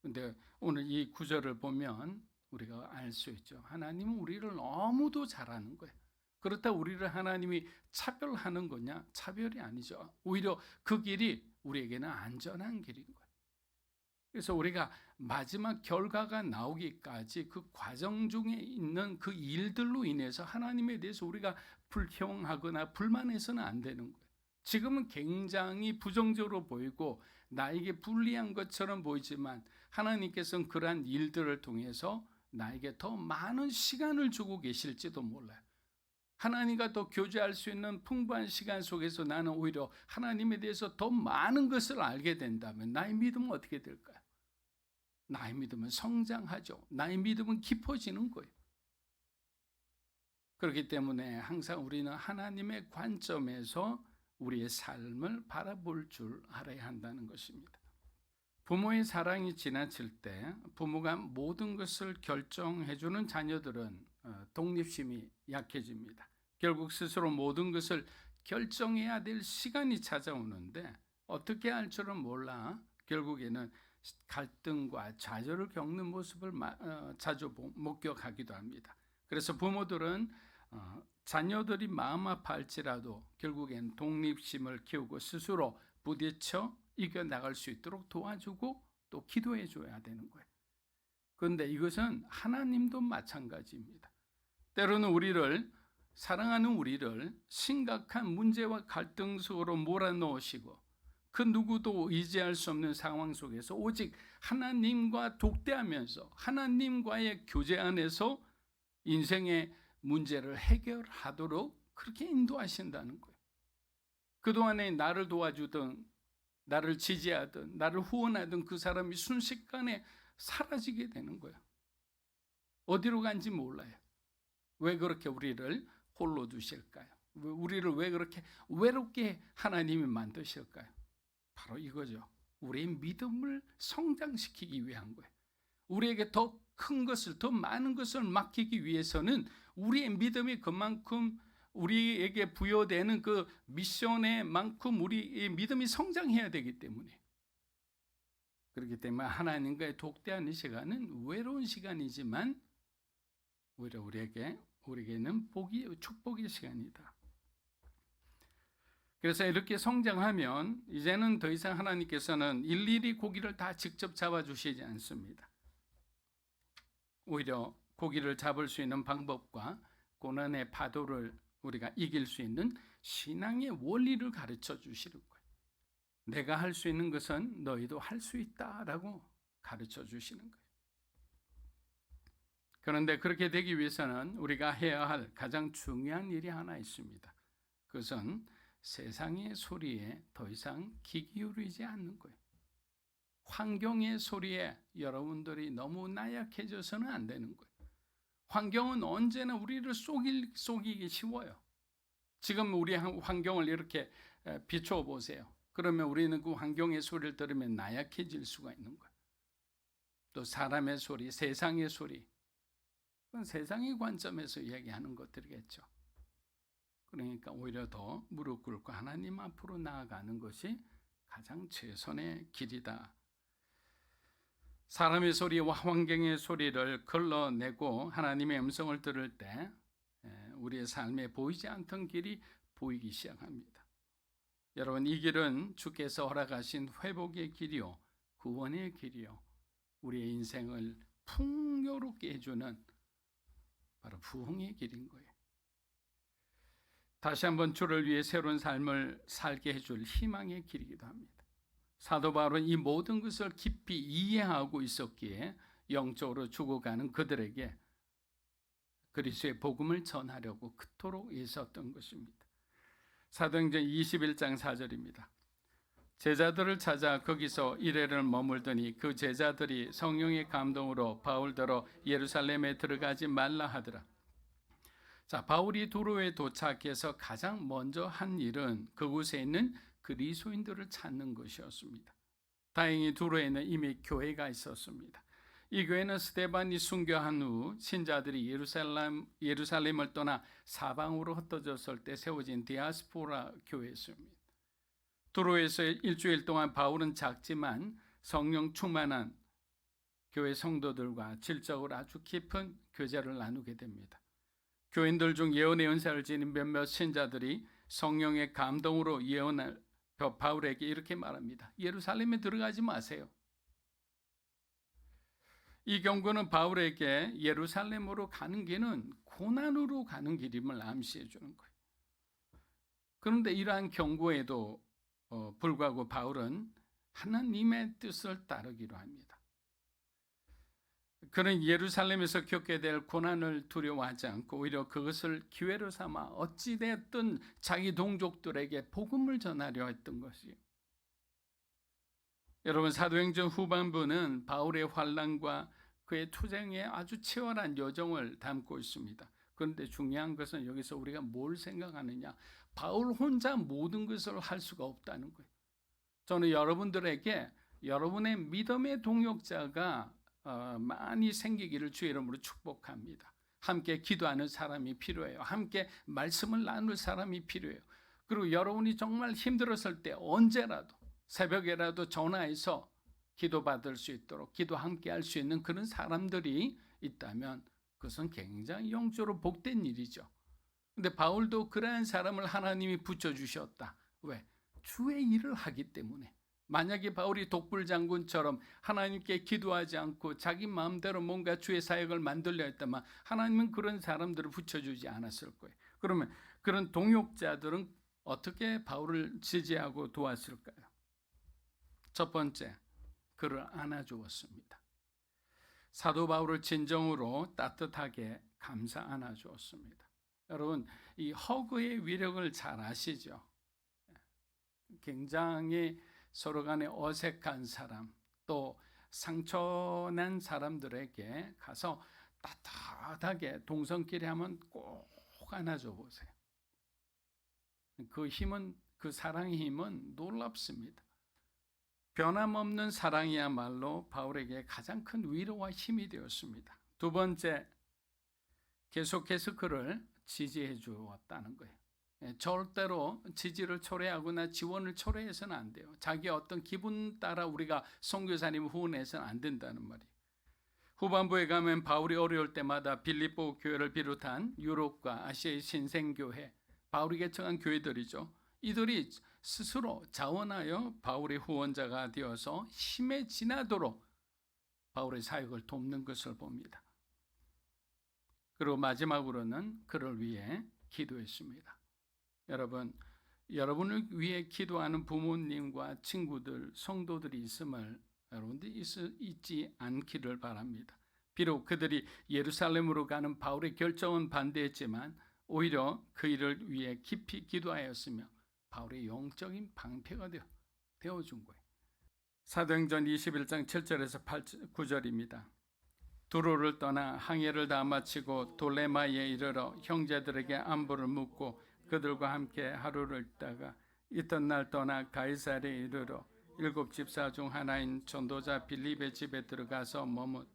[SPEAKER 2] 근데 오늘 이 구절을 보면 우리가 알 수 있죠. 하나님은 우리를 너무도 잘하는 거예요. 그렇다 우리를 하나님이 차별하는 거냐? 차별이 아니죠. 오히려 그 길이 우리에게는 안전한 길인 거예요. 그래서 우리가 마지막 결과가 나오기까지 그 과정 중에 있는 그 일들로 인해서 하나님에 대해서 우리가 불평하거나 불만해서는 안 되는 거예요. 지금은 굉장히 부정적으로 보이고 나에게 불리한 것처럼 보이지만 하나님께서는 그러한 일들을 통해서 나에게 더 많은 시간을 주고 계실지도 몰라요. 하나님과 더 교제할 수 있는 풍부한 시간 속에서 나는 오히려 하나님에 대해서 더 많은 것을 알게 된다면 나의 믿음은 어떻게 될까요? 나의 믿음은 성장하죠. 나의 믿음은 깊어지는 거예요. 그렇기 때문에 항상 우리는 하나님의 관점에서 우리의 삶을 바라볼 줄 알아야 한다는 것입니다. 부모의 사랑이 지나칠 때 부모가 모든 것을 결정해주는 자녀들은 독립심이 약해집니다. 결국 스스로 모든 것을 결정해야 될 시간이 찾아오는데 어떻게 할 줄은 몰라 결국에는 갈등과 좌절을 겪는 모습을 자주 목격하기도 합니다. 그래서 부모들은 자녀들이 마음 아파할지라도 결국엔 독립심을 키우고 스스로 부딪혀 이겨나갈 수 있도록 도와주고 또 기도해 줘야 되는 거예요. 그런데 이것은 하나님도 마찬가지입니다. 때로는 우리를 사랑하는 우리를 심각한 문제와 갈등 속으로 몰아넣으시고 그 누구도 의지할 수 없는 상황 속에서 오직 하나님과 독대하면서 하나님과의 교제 안에서 인생의 문제를 해결하도록 그렇게 인도하신다는 거예요. 그동안에 나를 도와주던 나를 지지하던 나를 후원하던 그 사람이 순식간에 사라지게 되는 거예요. 어디로 간지 몰라요. 왜 그렇게 우리를 홀로 두실까요? 우리를 왜 그렇게 외롭게 하나님이 만드실까요? 바로 이거죠. 우리의 믿음을 성장시키기 위한 거예요. 우리에게 더 큰 것을, 더 많은 것을 맡기기 위해서는 우리의 믿음이 그만큼 우리에게 부여되는 그 미션에 만큼 우리의 믿음이 성장해야 되기 때문에 그렇기 때문에 하나님과의 독대하는 시간은 외로운 시간이지만 오히려 우리에게는 축복의 시간이다. 그래서 이렇게 성장하면 이제는 더 이상 하나님께서는 일일이 고기를 다 직접 잡아주시지 않습니다. 오히려 고기를 잡을 수 있는 방법과 고난의 파도를 우리가 이길 수 있는 신앙의 원리를 가르쳐 주시는 거예요. 내가 할 수 있는 것은 너희도 할 수 있다라고 가르쳐 주시는 거예요. 그런데 그렇게 되기 위해서는 우리가 해야 할 가장 중요한 일이 하나 있습니다. 그것은 세상의 소리에 더 이상 귀 기울이지 않는 거예요. 환경의 소리에 여러분들이 너무 나약해져서는 안 되는 거예요. 환경은 언제나 우리를 속이기 쉬워요. 지금 우리 환경을 이렇게 비춰 보세요. 그러면 우리는 그 환경의 소리를 들으면 나약해질 수가 있는 거예요. 또 사람의 소리, 세상의 소리, 그건 세상의 관점에서 이야기하는 것들이겠죠. 그러니까 오히려 더 무릎 꿇고 하나님 앞으로 나아가는 것이 가장 최선의 길이다. 사람의 소리와 환경의 소리를 걸러내고 하나님의 음성을 들을 때 우리의 삶에 보이지 않던 길이 보이기 시작합니다. 여러분, 이 길은 주께서 허락하신 회복의 길이요, 구원의 길이요, 우리의 인생을 풍요롭게 해주는 바로 부흥의 길인 거예요. 다시 한번 주를 위해 새로운 삶을 살게 해줄 희망의 길이기도 합니다. 사도 바울은 이 모든 것을 깊이 이해하고 있었기에 영적으로 죽어가는 그들에게 그리스도의 복음을 전하려고 그토록 애썼던 것입니다. 사도행전 21장 4절입니다. 제자들을 찾아 거기서 이래를 머물더니 그 제자들이 성령의 감동으로 바울더러 예루살렘에 들어가지 말라 하더라. 자, 바울이 두로에 도착해서 가장 먼저 한 일은 그곳에 있는 그리스도인들을 찾는 것이었습니다. 다행히 두로에는 이미 교회가 있었습니다. 이 교회는 스데반이 순교한 후 신자들이 예루살렘을 떠나 사방으로 흩어졌을 때 세워진 디아스포라 교회였습니다. 두로에서 일주일 동안 바울은 작지만 성령 충만한 교회 성도들과 질적으로 아주 깊은 교제를 나누게 됩니다. 교인들 중 예언의 은사를 지닌 몇몇 신자들이 성령의 감동으로 예언할 바울에게 이렇게 말합니다. 예루살렘에 들어가지 마세요. 이 경고는 바울에게 예루살렘으로 가는 길은 고난으로 가는 길임을 암시해 주는 거예요. 그런데 이러한 경고에도 불구하고 바울은 하나님의 뜻을 따르기로 합니다. 그는 예루살렘에서 겪게 될 고난을 두려워하지 않고 오히려 그것을 기회로 삼아 어찌됐든 자기 동족들에게 복음을 전하려 했던 것이에요. 여러분, 사도행전 후반부는 바울의 환난과 그의 투쟁의 아주 치열한 여정을 담고 있습니다. 그런데 중요한 것은 여기서 우리가 뭘 생각하느냐, 바울 혼자 모든 것을 할 수가 없다는 거예요. 저는 여러분들에게 여러분의 믿음의 동역자가 많이 생기기를 주의 이름으로 축복합니다. 함께 기도하는 사람이 필요해요. 함께 말씀을 나눌 사람이 필요해요. 그리고 여러분이 정말 힘들었을 때 언제라도 새벽에라도 전화해서 기도받을 수 있도록 기도 함께 할 수 있는 그런 사람들이 있다면 그것은 굉장히 영적으로 복된 일이죠. 근데 바울도 그러한 사람을 하나님이 붙여주셨다. 왜? 주의 일을 하기 때문에. 만약에 바울이 독불장군처럼 하나님께 기도하지 않고 자기 마음대로 뭔가 주의 사역을 만들려 했다면 하나님은 그런 사람들을 붙여주지 않았을 거예요. 그러면 그런 동역자들은 어떻게 바울을 지지하고 도왔을까요? 첫 번째, 그를 안아주었습니다. 사도 바울을 진정으로 따뜻하게 감싸 안아주었습니다. 여러분, 이 허그의 위력을 잘 아시죠? 굉장히 서로 간에 어색한 사람, 또 상처난 사람들에게 가서 따뜻하게 동성끼리 하면 꼭 안아줘 보세요. 그 힘은, 그 사랑의 힘은 놀랍습니다. 변함없는 사랑이야말로 바울에게 가장 큰 위로와 힘이 되었습니다. 두 번째, 계속해서 그를 지지해 주었다는 거예요. 절대로 지지를 초래하거나 지원을 초래해서는 안 돼요. 자기 어떤 기분 따라 우리가 선교사님 후원해서는 안 된다는 말이에요. 후반부에 가면 바울이 어려울 때마다 빌립보 교회를 비롯한 유럽과 아시아의 신생교회, 바울이 개척한 교회들이죠. 이들이 스스로 자원하여 바울의 후원자가 되어서 힘에 지나도록 바울의 사역을 돕는 것을 봅니다. 그리고 마지막으로는 그를 위해 기도했습니다. 여러분, 여러분을 위해 기도하는 부모님과 친구들, 성도들이 있음을 여러분들이 잊지 않기를 바랍니다. 비록 그들이 예루살렘으로 가는 바울의 결정은 반대했지만 오히려 그 일을 위해 깊이 기도하였으며 바울의 영적인 방패가 되어준 거예요. 사도행전 21장 7절에서 9절입니다. 두로를 떠나 항해를 다 마치고 돌레마에 이르러 형제들에게 안부를 묻고 그들과 함께 하루를 있다가 이튿날 떠나 가이사랴에 이르러 7 집사 중 하나인 전도자 빌립의 집에 들어가서 머뭇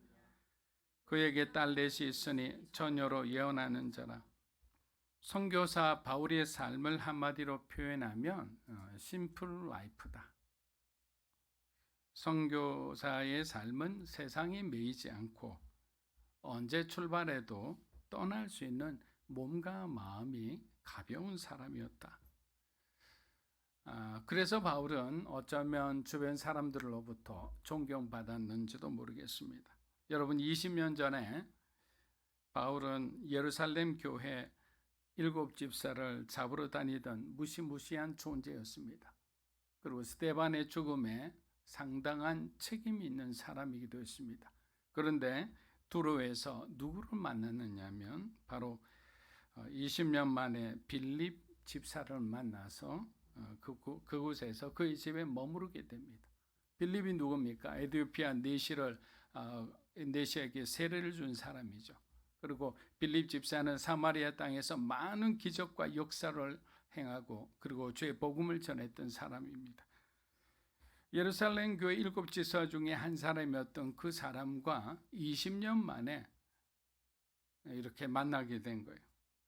[SPEAKER 2] 그에게 딸 넷이 있으니 처녀로 예언하는 자라. 선교사 바울의 삶을 한마디로 표현하면 심플 라이프다. 선교사의 삶은 세상에 매이지 않고 언제 출발해도 떠날 수 있는 몸과 마음이 가벼운 사람이었다. 그래서 바울은 어쩌면 주변 사람들로부터 존경받았는지도 모르겠습니다. 여러분, 20년 전에 바울은 예루살렘 교회 7 집사를 잡으러 다니던 무시무시한 존재였습니다. 그리고 스데반의 죽음에 상당한 책임이 있는 사람이기도 했습니다. 그런데 두로에서 누구를 만났느냐면 바로 20년 만에 빌립 집사를 만나서 그곳에서 그의 집에 머무르게 됩니다. 빌립이 누굽니까? 에티오피아 내시에게 세례를 준 사람이죠. 그리고 빌립 집사는 사마리아 땅에서 많은 기적과 역사를 행하고 그리고 주의 복음을 전했던 사람입니다. 예루살렘 교회 7 지사 중에 한 사람이었던 그 사람과 20년 만에 이렇게 만나게 된 거예요.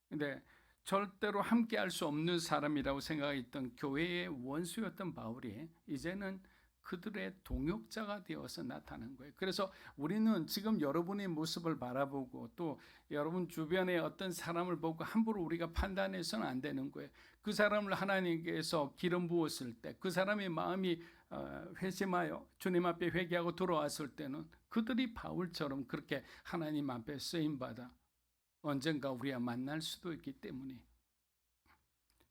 [SPEAKER 2] 근데 절대로 함께 할 수 없는 사람이라고 생각했던 교회의 원수였던 바울이 이제는 그들의 동역자가 되어서 나타난 거예요. 그래서 우리는 지금 여러분의 모습을 바라보고 또 여러분 주변의 어떤 사람을 보고 함부로 우리가 판단해서는 안 되는 거예요. 그 사람을 하나님께서 기름 부었을 때 그 사람의 마음이 회심하여 주님 앞에 회개하고 돌아왔을 때는 그들이 바울처럼 그렇게 하나님 앞에 쓰임받아 언젠가 우리와 만날 수도 있기 때문에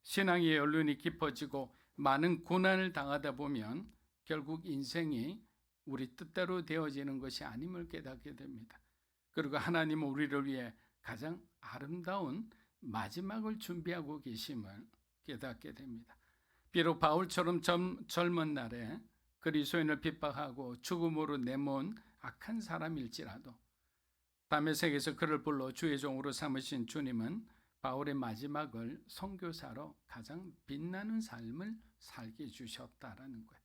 [SPEAKER 2] 신앙의 연륜이 깊어지고 많은 고난을 당하다 보면 결국 인생이 우리 뜻대로 되어지는 것이 아님을 깨닫게 됩니다. 그리고 하나님은 우리를 위해 가장 아름다운 마지막을 준비하고 계심을 깨닫게 됩니다. 비록 바울처럼 젊은 날에 그리스도인을 핍박하고 죽음으로 내몬 악한 사람일지라도 다메섹에서 그를 불러 주의 종으로 삼으신 주님은 바울의 마지막을 선교사로 가장 빛나는 삶을 살게 주셨다라는 거예요.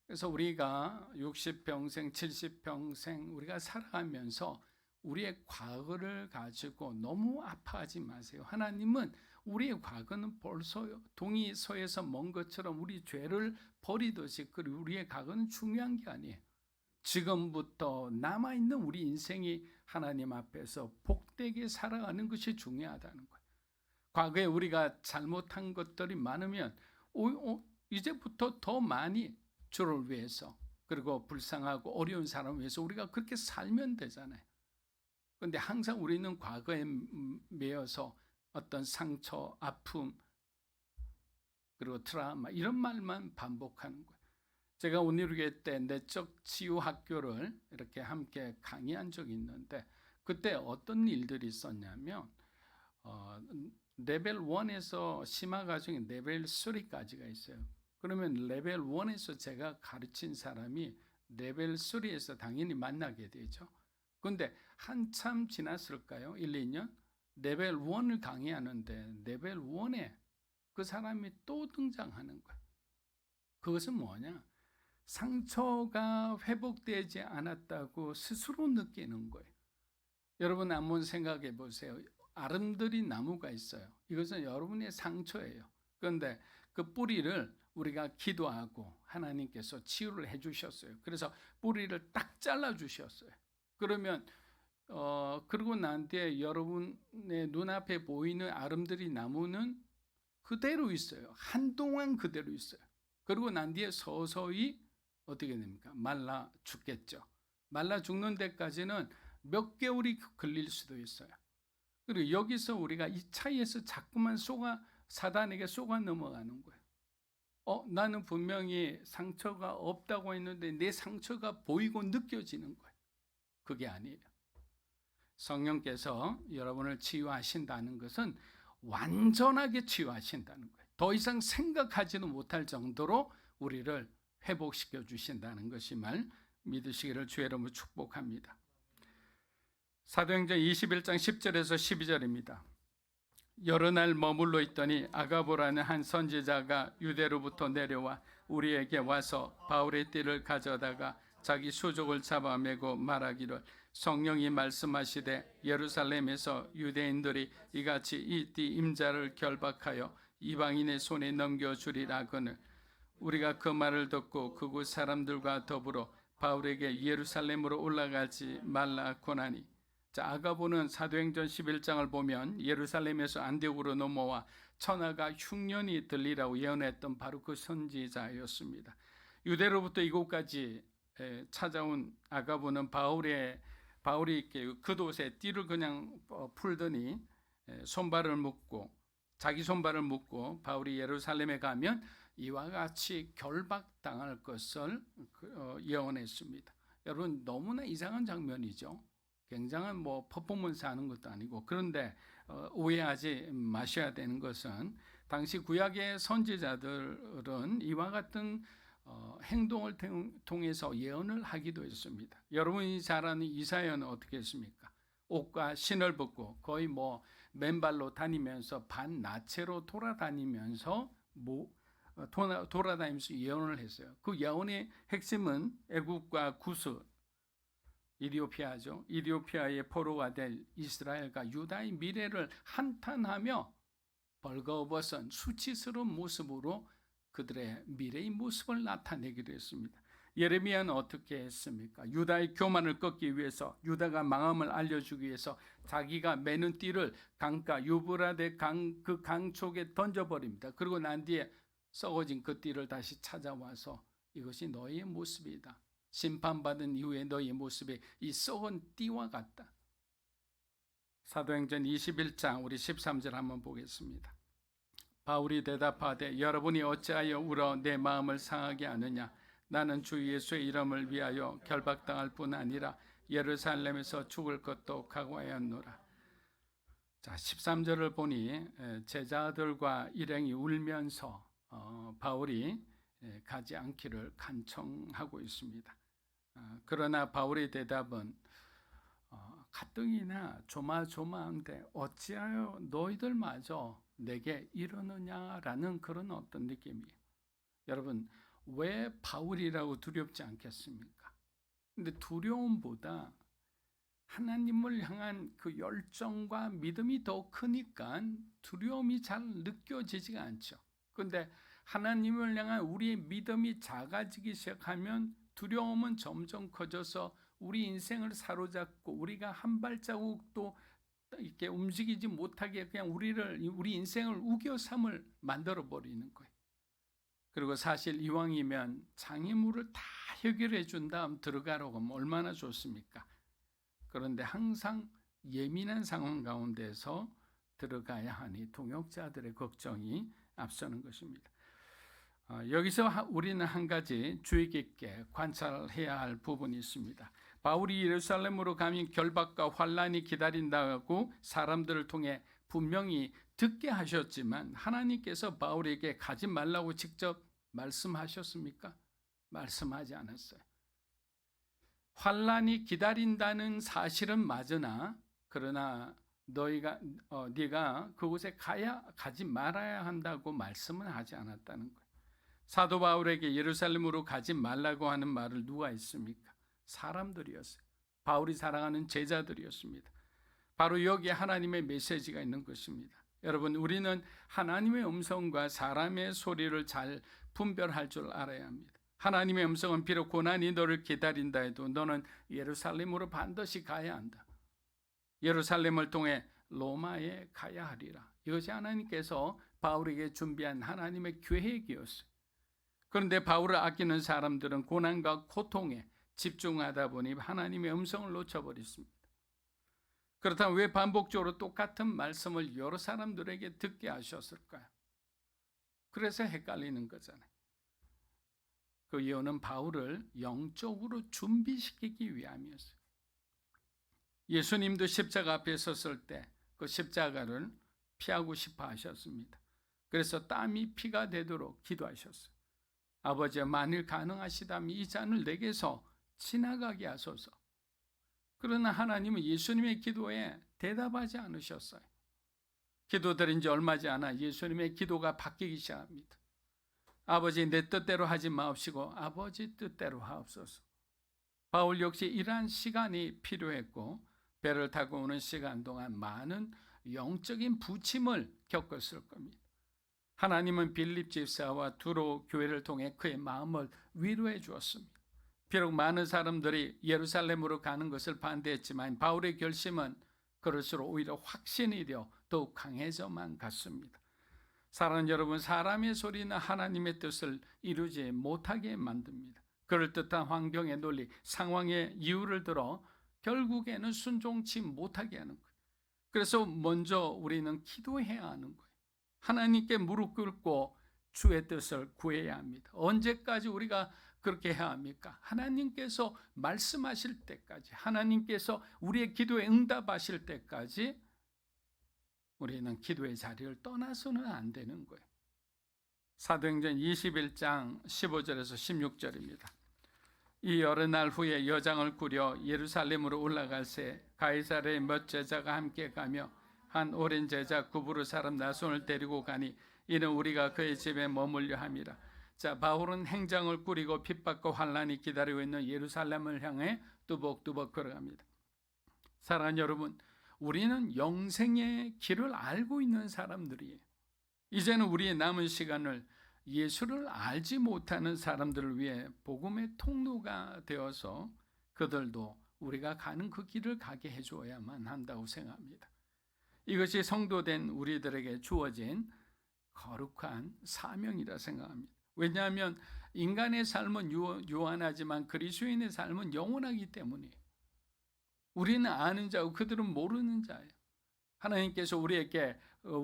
[SPEAKER 2] 그래서 우리가 60평생, 70평생 우리가 살아가면서 우리의 과거를 가지고 너무 아파하지 마세요. 하나님은 우리의 과거는 벌써 동이서에서 먼 것처럼 우리 죄를 버리듯이 그리고 우리의 과거는 중요한 게 아니에요. 지금부터 남아있는 우리 인생이 하나님 앞에서 복되게 살아가는 것이 중요하다는 거예요. 과거에 우리가 잘못한 것들이 많으면 이제부터 더 많이 주를 위해서 그리고 불쌍하고 어려운 사람을 위해서 우리가 그렇게 살면 되잖아요. 그런데 항상 우리는 과거에 매여서 어떤 상처, 아픔, 그리고 트라우마 이런 말만 반복하는 거예요. 제가 온누리교회 때 내적 치유 학교를 이렇게 함께 강의한 적이 있는데 그때 어떤 일들이 있었냐면 레벨 1에서 심화 과정이 레벨 3까지가 있어요. 그러면 레벨 1에서 제가 가르친 사람이 레벨 3에서 당연히 만나게 되죠. 그런데 한참 지났을까요? 1, 2년? 레벨 1을 강의하는데 레벨 1에 그 사람이 또 등장하는 거예요. 그것은 뭐냐? 상처가 회복되지 않았다고 스스로 느끼는 거예요. 여러분 한번 생각해 보세요. 아름드리 나무가 있어요. 이것은 여러분의 상처예요. 그런데 그 뿌리를 우리가 기도하고 하나님께서 치유를 해주셨어요. 그래서 뿌리를 딱 잘라주셨어요. 그러면 그러고 난 뒤에 여러분의 눈앞에 보이는 아름드리 나무는 그대로 있어요. 한동안 그대로 있어요. 그러고 난 뒤에 서서히 어떻게 됩니까? 말라 죽겠죠. 말라 죽는 데까지는 몇 개월이 걸릴 수도 있어요. 그리고 여기서 우리가 이 차이에서 자꾸만 사단에게 속아 넘어가는 거예요. 나는 분명히 상처가 없다고 했는데 내 상처가 보이고 느껴지는 거예요. 그게 아니에요. 성령께서 여러분을 치유하신다는 것은 완전하게 치유하신다는 거예요. 더 이상 생각하지도 못할 정도로 우리를 회복시켜 주신다는 것임을 믿으시기를 주의 이름으로 축복합니다. 사도행전 21장 10절에서 12절입니다. 여러 날 머물러 있더니 아가보라는 한 선지자가 유대로부터 내려와 우리에게 와서 바울의 띠를 가져다가 자기 수족을 잡아매고 말하기를 성령이 말씀하시되 예루살렘에서 유대인들이 이같이 이 띠 임자를 결박하여 이방인의 손에 넘겨주리라거늘 우리가 그 말을 듣고 그곳 사람들과 더불어 바울에게 예루살렘으로 올라가지 말라 권하니. 자, 아가보는 사도행전 11장을 보면 예루살렘에서 안디옥으로 넘어와 천하가 흉년이 들리라고 예언했던 바로 그 선지자였습니다. 유대로부터 이곳까지 찾아온 아가보는 바울이 그옷에 띠를 그냥 풀더니 자기 손발을 묶고 바울이 예루살렘에 가면 이와 같이 결박당할 것을 예언했습니다. 여러분 너무나 이상한 장면이죠. 굉장한 퍼포먼스 하는 것도 아니고. 그런데 오해하지 마셔야 되는 것은 당시 구약의 선지자들은 이와 같은 행동을 통해서 예언을 하기도 했습니다. 여러분이 잘 아는 이사야는 어떻게 했습니까? 옷과 신을 벗고 거의 맨발로 다니면서 반나체로 돌아다니면서 예언을 했어요. 그 예언의 핵심은 애굽과 구스, 이디오피아죠. 이디오피아의 포로가 될 이스라엘과 유다의 미래를 한탄하며 벌거벗은 수치스러운 모습으로 그들의 미래의 모습을 나타내기도 했습니다. 예레미야는 어떻게 했습니까? 유다의 교만을 꺾기 위해서, 유다가 망함을 알려주기 위해서 자기가 매는 띠를 강가 유브라데 그 강 속에 던져버립니다. 그리고 난 뒤에 썩어진 그 띠를 다시 찾아와서 이것이 너희의 모습이다. 심판받은 이후에 너희의 모습이 이 썩은 띠와 같다. 사도행전 21장 우리 13절 한번 보겠습니다. 바울이 대답하되 여러분이 어찌하여 울어 내 마음을 상하게 하느냐. 나는 주 예수의 이름을 위하여 결박당할 뿐 아니라 예루살렘에서 죽을 것도 각오하였노라. 자, 13절을 보니 제자들과 일행이 울면서 바울이 가지 않기를 간청하고 있습니다. 그러나 바울의 대답은 가뜩이나 조마조마한데 어찌하여 너희들마저 내게 이러느냐라는 그런 어떤 느낌이에요. 여러분 왜 바울이라고 두렵지 않겠습니까? 근데 두려움보다 하나님을 향한 그 열정과 믿음이 더 크니까 두려움이 잘 느껴지지가 않죠. 그런데 하나님을 향한 우리의 믿음이 작아지기 시작하면 두려움은 점점 커져서 우리 인생을 사로잡고 우리가 한 발자국도 이렇게 움직이지 못하게 그냥 우리 인생을 우겨삼을 만들어 버리는 거예요. 그리고 사실 이왕이면 장애물을 다 해결해 준 다음 들어가라고 하면 얼마나 좋습니까? 그런데 항상 예민한 상황 가운데서 들어가야 하니 동역자들의 걱정이 앞서는 것입니다. 여기서 우리는 한 가지 주의 깊게 관찰해야 할 부분이 있습니다. 바울이 예루살렘으로 가면 결박과 환란이 기다린다고 사람들을 통해 분명히 듣게 하셨지만 하나님께서 바울에게 가지 말라고 직접 말씀하셨습니까? 말씀하지 않았어요. 환란이 기다린다는 사실은 맞으나 그러나 네가 그곳에 가지 말아야 한다고 말씀은 하지 않았다는 거예요. 사도 바울에게 예루살렘으로 가지 말라고 하는 말을 누가 했습니까? 사람들이었어요. 바울이 사랑하는 제자들이었습니다. 바로 여기에 하나님의 메시지가 있는 것입니다. 여러분, 우리는 하나님의 음성과 사람의 소리를 잘 분별할 줄 알아야 합니다. 하나님의 음성은 비록 고난이 너를 기다린다 해도 너는 예루살렘으로 반드시 가야 한다. 예루살렘을 통해 로마에 가야 하리라. 이것이 하나님께서 바울에게 준비한 하나님의 계획이었어요. 그런데 바울을 아끼는 사람들은 고난과 고통에 집중하다 보니 하나님의 음성을 놓쳐버렸습니다. 그렇다면 왜 반복적으로 똑같은 말씀을 여러 사람들에게 듣게 하셨을까요? 그래서 헷갈리는 거잖아요. 그 이유는 바울을 영적으로 준비시키기 위함이었어요. 예수님도 십자가 앞에 섰을 때 그 십자가를 피하고 싶어 하셨습니다. 그래서 땀이 피가 되도록 기도하셨어요. 아버지여, 만일 가능하시다면 이 잔을 내게서 지나가게 하소서. 그러나 하나님은 예수님의 기도에 대답하지 않으셨어요. 기도드린 지 얼마지 않아 예수님의 기도가 바뀌기 시작합니다. 아버지, 내 뜻대로 하지 마옵시고 아버지 뜻대로 하옵소서. 바울 역시 이러한 시간이 필요했고 배를 타고 오는 시간 동안 많은 영적인 부침을 겪었을 겁니다. 하나님은 빌립 집사와 두로 교회를 통해 그의 마음을 위로해 주었습니다. 비록 많은 사람들이 예루살렘으로 가는 것을 반대했지만 바울의 결심은 그럴수록 오히려 확신이 되어 더욱 강해져만 갔습니다. 사랑하는 여러분, 사람의 소리는 하나님의 뜻을 이루지 못하게 만듭니다. 그럴듯한 환경의 논리, 상황의 이유를 들어 결국에는 순종치 못하게 하는 거예요. 그래서 먼저 우리는 기도해야 하는 거예요. 하나님께 무릎 꿇고 주의 뜻을 구해야 합니다. 언제까지 우리가 그렇게 해야 합니까? 하나님께서 말씀하실 때까지, 하나님께서 우리의 기도에 응답하실 때까지 우리는 기도의 자리를 떠나서는 안 되는 거예요. 사도행전 21장 15절에서 16절입니다. 이 여러 날 후에 여장을 꾸려 예루살렘으로 올라갈새 가이사랴의 몇 제자가 함께 가며 한 오랜 제자 구브르 사람 나손을 데리고 가니 이는 우리가 그의 집에 머물려 함이라. 자, 바울은 행장을 꾸리고 핍박과 환란이 기다리고 있는 예루살렘을 향해 뚜벅뚜벅 걸어갑니다. 사랑하는 여러분, 우리는 영생의 길을 알고 있는 사람들이에요. 이제는 우리의 남은 시간을 예수를 알지 못하는 사람들을 위해 복음의 통로가 되어서 그들도 우리가 가는 그 길을 가게 해줘야만 한다고 생각합니다. 이것이 성도된 우리들에게 주어진 거룩한 사명이라 생각합니다. 왜냐하면 인간의 삶은 유한하지만 그리스도인의 삶은 영원하기 때문이에요. 우리는 아는 자고 그들은 모르는 자예요. 하나님께서 우리에게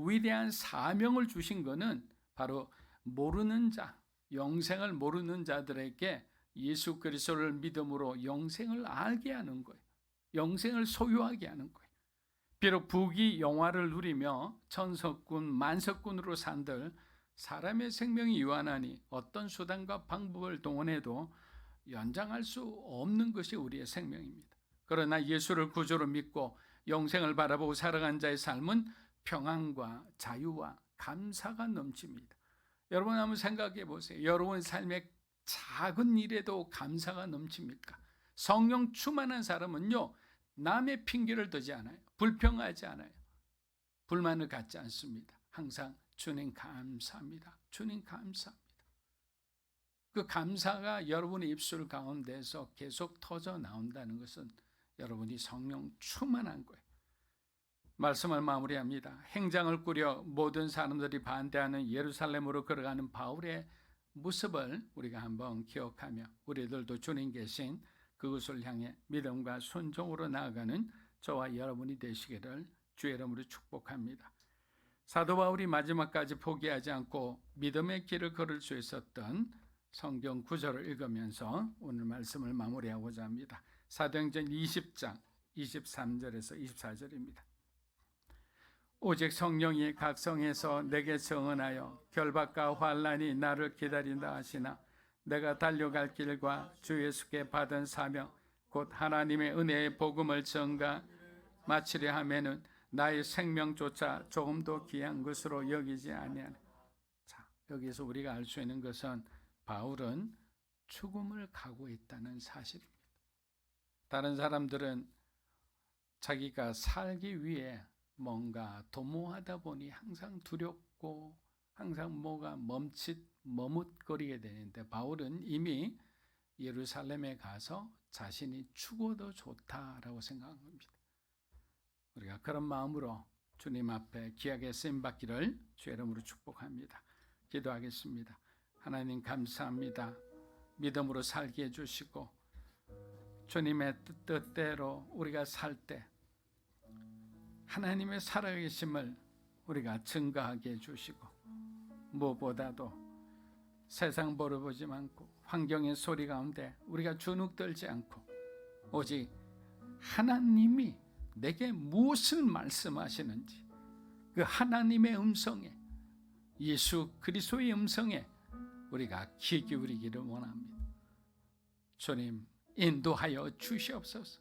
[SPEAKER 2] 위대한 사명을 주신 것은 바로 모르는 자, 영생을 모르는 자들에게 예수 그리스도를 믿음으로 영생을 알게 하는 거예요. 영생을 소유하게 하는 거예요. 비록 부귀 영화를 누리며 천석군, 만석군으로 산들 사람의 생명이 유한하니 어떤 수단과 방법을 동원해도 연장할 수 없는 것이 우리의 생명입니다. 그러나 예수를 구주로 믿고 영생을 바라보고 살아간 자의 삶은 평안과 자유와 감사가 넘칩니다. 여러분 한번 생각해 보세요. 여러분 삶의 작은 일에도 감사가 넘칩니까? 성령 충만한 사람은요, 남의 핑계를 대지 않아요. 불평하지 않아요. 불만을 갖지 않습니다. 항상 주님 감사합니다. 주님 감사합니다. 그 감사가 여러분의 입술 가운데서 계속 터져 나온다는 것은 여러분이 성령 충만한 거예요. 말씀을 마무리합니다. 행장을 꾸려 모든 사람들이 반대하는 예루살렘으로 걸어가는 바울의 모습을 우리가 한번 기억하며 우리들도 주님 계신 그것을 향해 믿음과 순종으로 나아가는 저와 여러분이 되시기를 주의 이름으로 축복합니다. 사도 바울이 마지막까지 포기하지 않고 믿음의 길을 걸을 수 있었던 성경 구절을 읽으면서 오늘 말씀을 마무리하고자 합니다. 사도행전 20장 23절에서 24절입니다. 오직 성령이 각성해서 내게 증언하여 결박과 환난이 나를 기다린다 하시나 내가 달려갈 길과 주 예수께 받은 사명 곧 하나님의 은혜의 복음을 전가 마치려 하면은 나의 생명조차 조금도 귀한 것으로 여기지 아니하네. 자, 여기서 우리가 알 수 있는 것은 바울은 죽음을 각오했다는 사실입니다. 다른 사람들은 자기가 살기 위해 뭔가 도모하다 보니 항상 두렵고 항상 뭐가 머뭇거리게 되는데, 바울은 이미 예루살렘에 가서 자신이 죽어도 좋다라고 생각한 겁니다. 우리가 그런 마음으로 주님 앞에 귀하게 쓰임받기를 주의 이름으로 축복합니다. 기도하겠습니다. 하나님 감사합니다. 믿음으로 살게 해주시고 주님의 뜻대로 우리가 살 때 하나님의 살아계심을 우리가 증거하게 해주시고, 무엇보다도 세상 보러보지 않고 환경의 소리 가운데 우리가 주눅들지 않고 오직 하나님이 내게 무엇을 말씀하시는지 그 하나님의 음성에, 예수 그리스도의 음성에 우리가 귀 기울이기를 원합니다. 주님 인도하여 주시옵소서.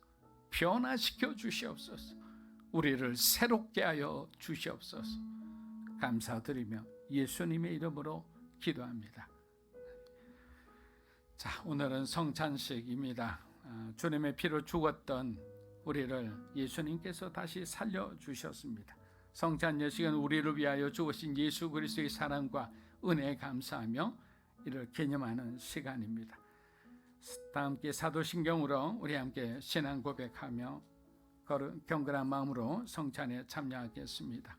[SPEAKER 2] 변화시켜 주시옵소서. 우리를 새롭게 하여 주시옵소서. 감사드리며 예수님의 이름으로 기도합니다. 자, 오늘은 성찬식입니다. 주님의 피로 죽었던 우리를 예수님께서 다시 살려주셨습니다. 성찬 예식은 우리를 위하여 죽으신 예수 그리스도의 사랑과 은혜에 감사하며 이를 기념하는 시간입니다. 다 함께 사도신경으로 우리 함께 신앙 고백하며 경건한 마음으로 성찬에 참여하겠습니다.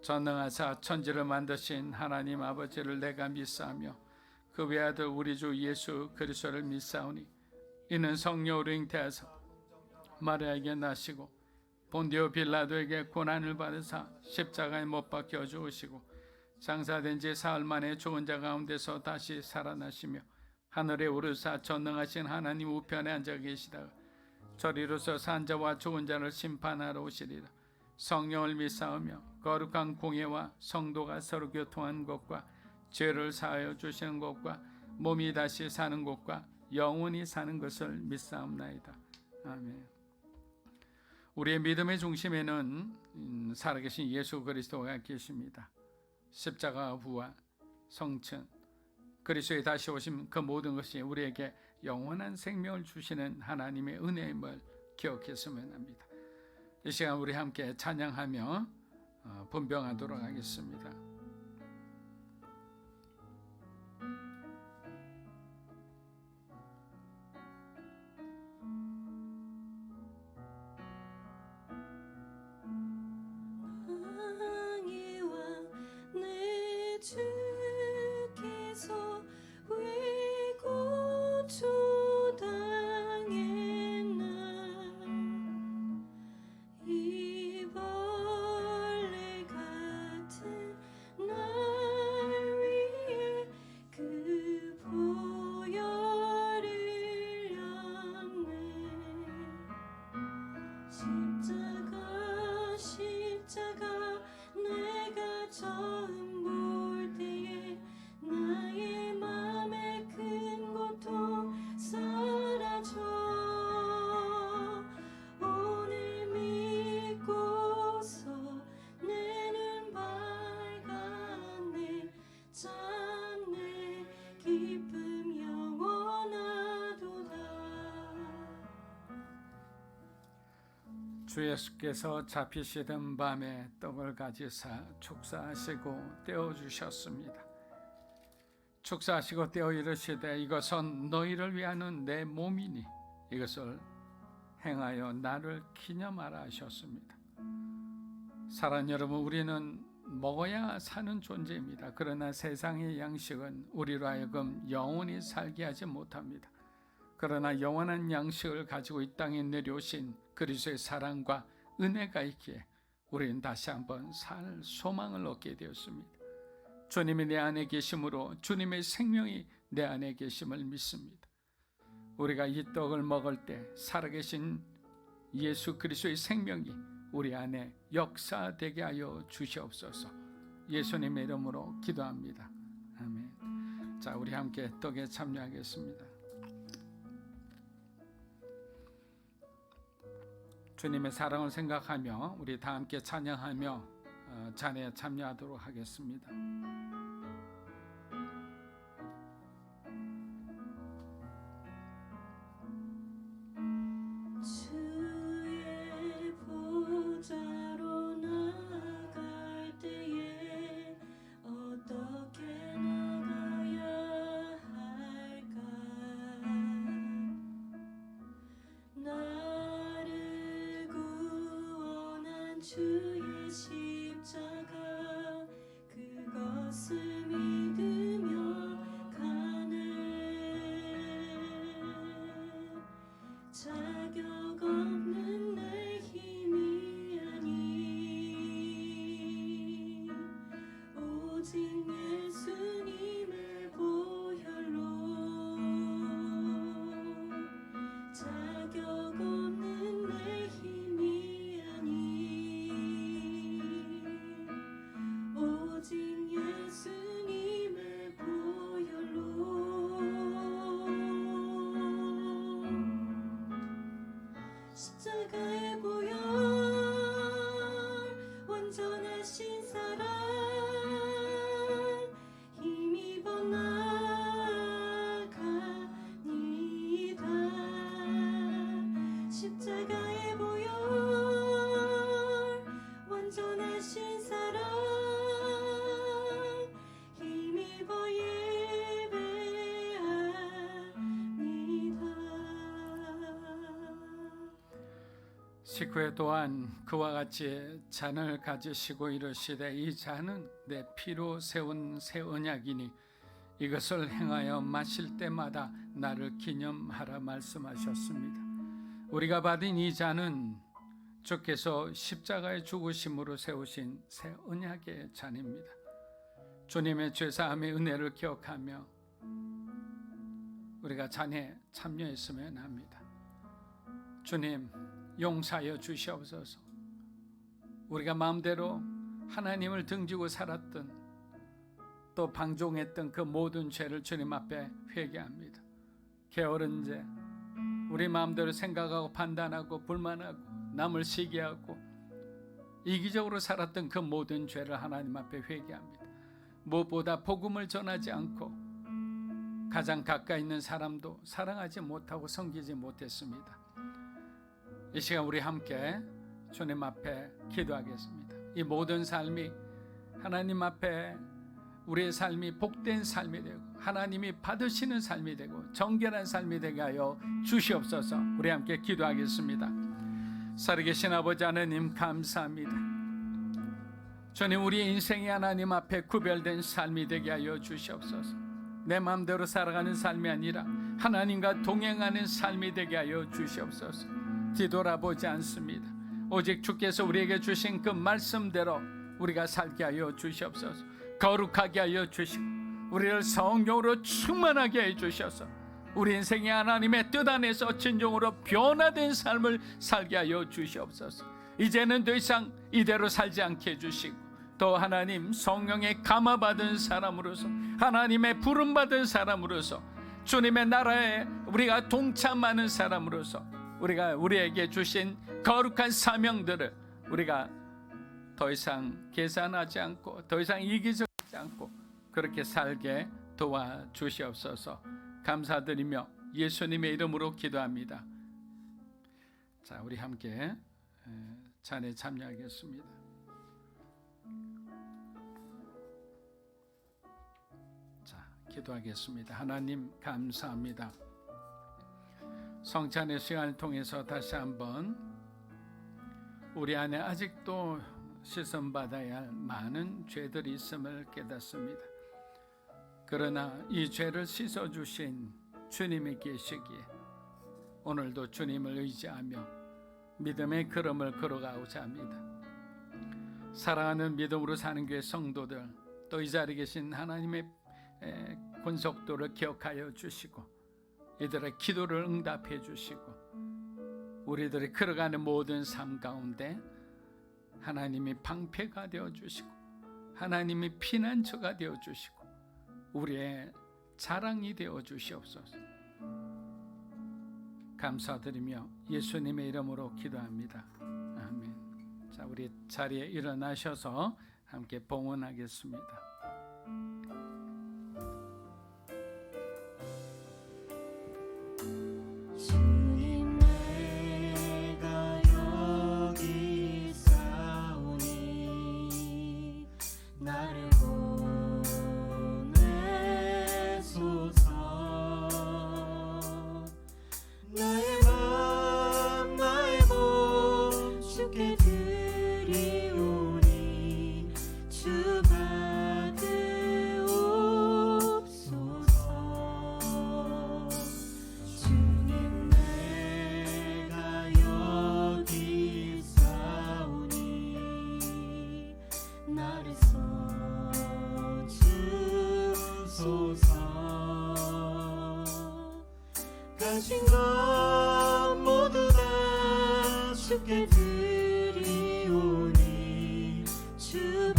[SPEAKER 2] 전능하사 천지를 만드신 하나님 아버지를 내가 믿사오며 그 외아들 우리 주 예수 그리스도를 믿사오니 이는 성령으로 잉태하사 마리아에게 나시고 본디오 빌라도에게 고난을 받으사 십자가에 못 박혀 죽으시고 장사된 지 사흘 만에 죽은 자 가운데서 다시 살아나시며 하늘에 오르사 전능하신 하나님 우편에 앉아 계시다가 저리로서 산 자와 죽은 자를 심판하러 오시리라. 성령을 믿사오며 거룩한 공예와 성도가 서로 교통한 것과 죄를 사하여 주시는 것과 몸이 다시 사는 것과 영원히 사는 것을 믿사옵나이다. 아멘. 우리의 믿음의 중심에는 살아계신 예수 그리스도가 계십니다. 십자가 부활, 성천, 그리스도의 다시 오심, 그 모든 것이 우리에게 영원한 생명을 주시는 하나님의 은혜임을 기억했으면 합니다. 이 시간 우리 함께 찬양하며 분병하도록 하겠습니다.
[SPEAKER 3] 왕의 왕 내 주께서 왜 고초당했나. 이 벌레 같은 날 위해 그 보혈을 흘렸네. 십자가 내가 처음 볼 때에 나의 맘에 큰 고통 사라져. 오늘 믿고서 내 눈 밝았네. 참내 기쁨 영원하도다.
[SPEAKER 2] 주 예수께서 잡히시던 밤에 떡을 가지사 축사하시고 떼어주셨습니다. 축사하시고 떼어 이르시되 이것은 너희를 위하는 내 몸이니 이것을 행하여 나를 기념하라 하셨습니다. 사랑하는 여러분, 우리는 먹어야 사는 존재입니다. 그러나 세상의 양식은 우리로 하여금 영원히 살게 하지 못합니다. 그러나 영원한 양식을 가지고 이 땅에 내려오신 그리스도의 사랑과 은혜가 있기에 우리는 다시 한번 살 소망을 얻게 되었습니다. 주님이 내 안에 계심으로 주님의 생명이 내 안에 계심을 믿습니다. 우리가 이 떡을 먹을 때 살아계신 예수 그리스도의 생명이 우리 안에 역사되게 하여 주시옵소서. 예수님의 이름으로 기도합니다. 아멘. 자, 우리 함께 떡에 참여하겠습니다. 주님의 사랑을 생각하며 우리 다 함께 찬양하며 잔에 참여하도록 하겠습니다.
[SPEAKER 3] 주의 주의 십자가 그것을 믿으며 가네 자격 없는 내 힘이 아니 오직 예수님의 보혈로 자격 없는 내 힘이 아니 오직 예수님의 보혈로 십자가의 보혈 완전하신 사랑 힘입어 나가니다 십자가의 보혈 완전하신 사랑 힘입어 예배합니다.
[SPEAKER 2] 식후에 또한 그와 같이 잔을 가지시고 이르시되 이 잔은 내 피로 세운 새 언약이니 이것을 행하여 마실 때마다 나를 기념하라 말씀하셨습니다. 우리가 받은 이 잔은 주께서 십자가의 죽으심으로 세우신 새 언약의 잔입니다. 주님의 죄사함의 은혜를 기억하며 우리가 잔에 참여했으면 합니다. 주님 용서하여 주시옵소서. 우리가 마음대로 하나님을 등지고 살았던 또 방종했던 그 모든 죄를 주님 앞에 회개합니다. 게으른 죄, 우리 마음대로 생각하고 판단하고 불만하고 남을 시기하고 이기적으로 살았던 그 모든 죄를 하나님 앞에 회개합니다. 무엇보다 복음을 전하지 않고 가장 가까이 있는 사람도 사랑하지 못하고 섬기지 못했습니다. 이 시간 우리 함께 주님 앞에 기도하겠습니다. 이 모든 삶이 하나님 앞에 우리의 삶이 복된 삶이 되고 하나님이 받으시는 삶이 되고 정결한 삶이 되게 하여 주시옵소서. 우리 함께 기도하겠습니다. 살아계신 아버지 하나님 감사합니다. 주님 우리 인생이 하나님 앞에 구별된 삶이 되게 하여 주시옵소서. 내 마음대로 살아가는 삶이 아니라 하나님과 동행하는 삶이 되게 하여 주시옵소서. 뒤돌아보지 않습니다. 오직 주께서 우리에게 주신 그 말씀대로 우리가 살게 하여 주시옵소서. 거룩하게 하여 주시고 우리를 성령으로 충만하게 해 주셔서 우리 인생이 하나님의 뜻 안에서 진정으로 변화된 삶을 살게 하여 주시옵소서. 이제는 더 이상 이대로 살지 않게 해주시고 또 하나님 성령의 감화받은 사람으로서 하나님의 부름받은 사람으로서 주님의 나라에 우리가 동참하는 사람으로서 우리가 우리에게 주신 거룩한 사명들을 우리가 더 이상 계산하지 않고 더 이상 이기적이지 않고 그렇게 살게 도와주시옵소서. 감사드리며 예수님의 이름으로 기도합니다. 자, 우리 함께 잔에 참여하겠습니다. 자, 기도하겠습니다. 하나님 감사합니다. 성찬의 시간을 통해서 다시 한번 우리 안에 아직도 씻음받아야 할 많은 죄들이 있음을 깨닫습니다. 그러나 이 죄를 씻어주신 주님이 계시기에 오늘도 주님을 의지하며 믿음의 걸음을 걸어가고자 합니다. 사랑하는 믿음으로 사는 교회 성도들 또 이 자리에 계신 하나님의 권속도를 기억하여 주시고 이들의 기도를 응답해 주시고 우리들이 걸어가는 모든 삶 가운데 하나님이 방패가 되어 주시고 하나님이 피난처가 되어 주시고 우리의 자랑이 되어 주시옵소서. 감사드리며 예수님의 이름으로 기도합니다. 아멘. 자, 우리 자리에 일어나셔서 함께 봉헌하겠습니다.
[SPEAKER 3] 주님 내가 여기 있사오니 나를 보내소서. 나의 맘 나의 몸 주께 드리오니 나를 써주소서. 가진 것 모두 다 주께 드리오니 주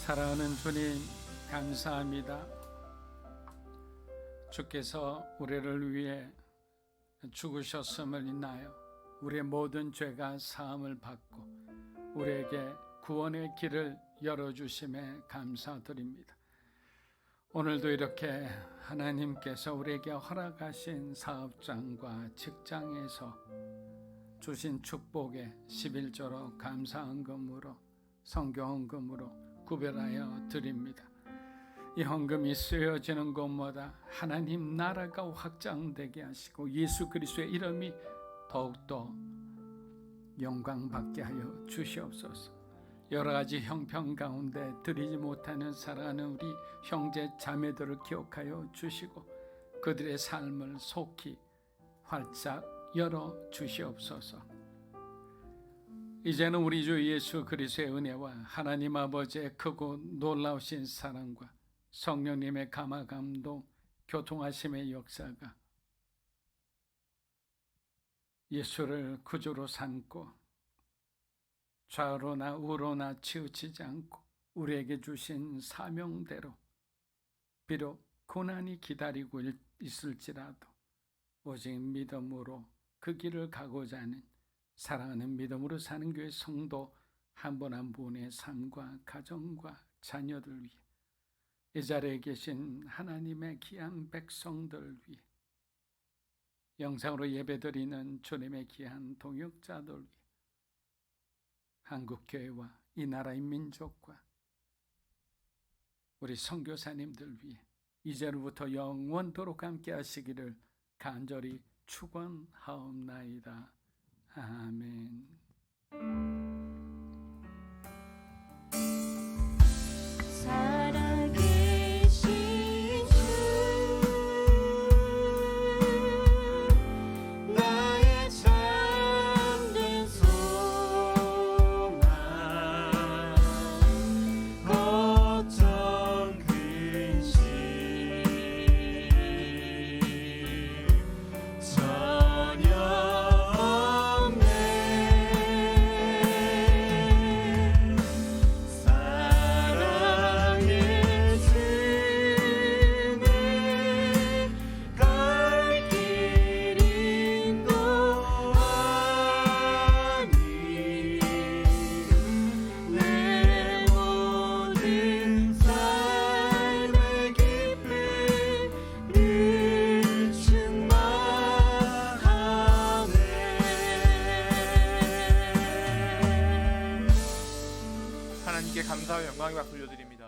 [SPEAKER 2] 사랑하는 주님, 감사합니다. 주께서 우리를 위해 죽으셨음을 인하여 우리의 모든 죄가 사함을 받고 우리에게 구원의 길을 열어주심에 감사드립니다. 오늘도 이렇게 하나님께서 우리에게 허락하신 사업장과 직장에서 주신 축복에 11조로 감사헌금으로 성교헌금으로 구별하여 드립니다. 이 헌금이 쓰여지는 곳마다 하나님 나라가 확장되게 하시고 예수 그리스도의 이름이 더욱더 영광받게 하여 주시옵소서. 여러 가지 형편 가운데 드리지 못하는 사랑하는 우리 형제 자매들을 기억하여 주시고 그들의 삶을 속히 활짝 열어 주시옵소서. 이제는 우리 주 예수 그리스도의 은혜와 하나님 아버지의 크고 놀라우신 사랑과 성령님의 감화 감동 교통하심의 역사가 예수를 구주로 삼고 좌로나 우로나 치우치지 않고 우리에게 주신 사명대로 비록 고난이 기다리고 있을지라도 오직 믿음으로 그 길을 가고자 하는 사랑하는 믿음으로 사는 교회 성도 한 분 한 분의 삶과 가정과 자녀들 위해 이 자리에 계신 하나님의 귀한 백성들 위해 영상으로 예배드리는 주님의 귀한 동역자들 위해 한국교회와 이 나라의 민족과 우리 선교사님들 위해 이제로부터 영원토록 함께 하시기를 간절히 축원하옵나이다. 아멘.
[SPEAKER 3] 살아계신 주 나의 참된 소망 걱정 근심 전혀 없네. 사랑의 주님 갈 길인 것 아니 내 모든 삶의 기쁨을 충만하네.
[SPEAKER 5] 하나님께 감사와 영광의 박수 올려드립니다.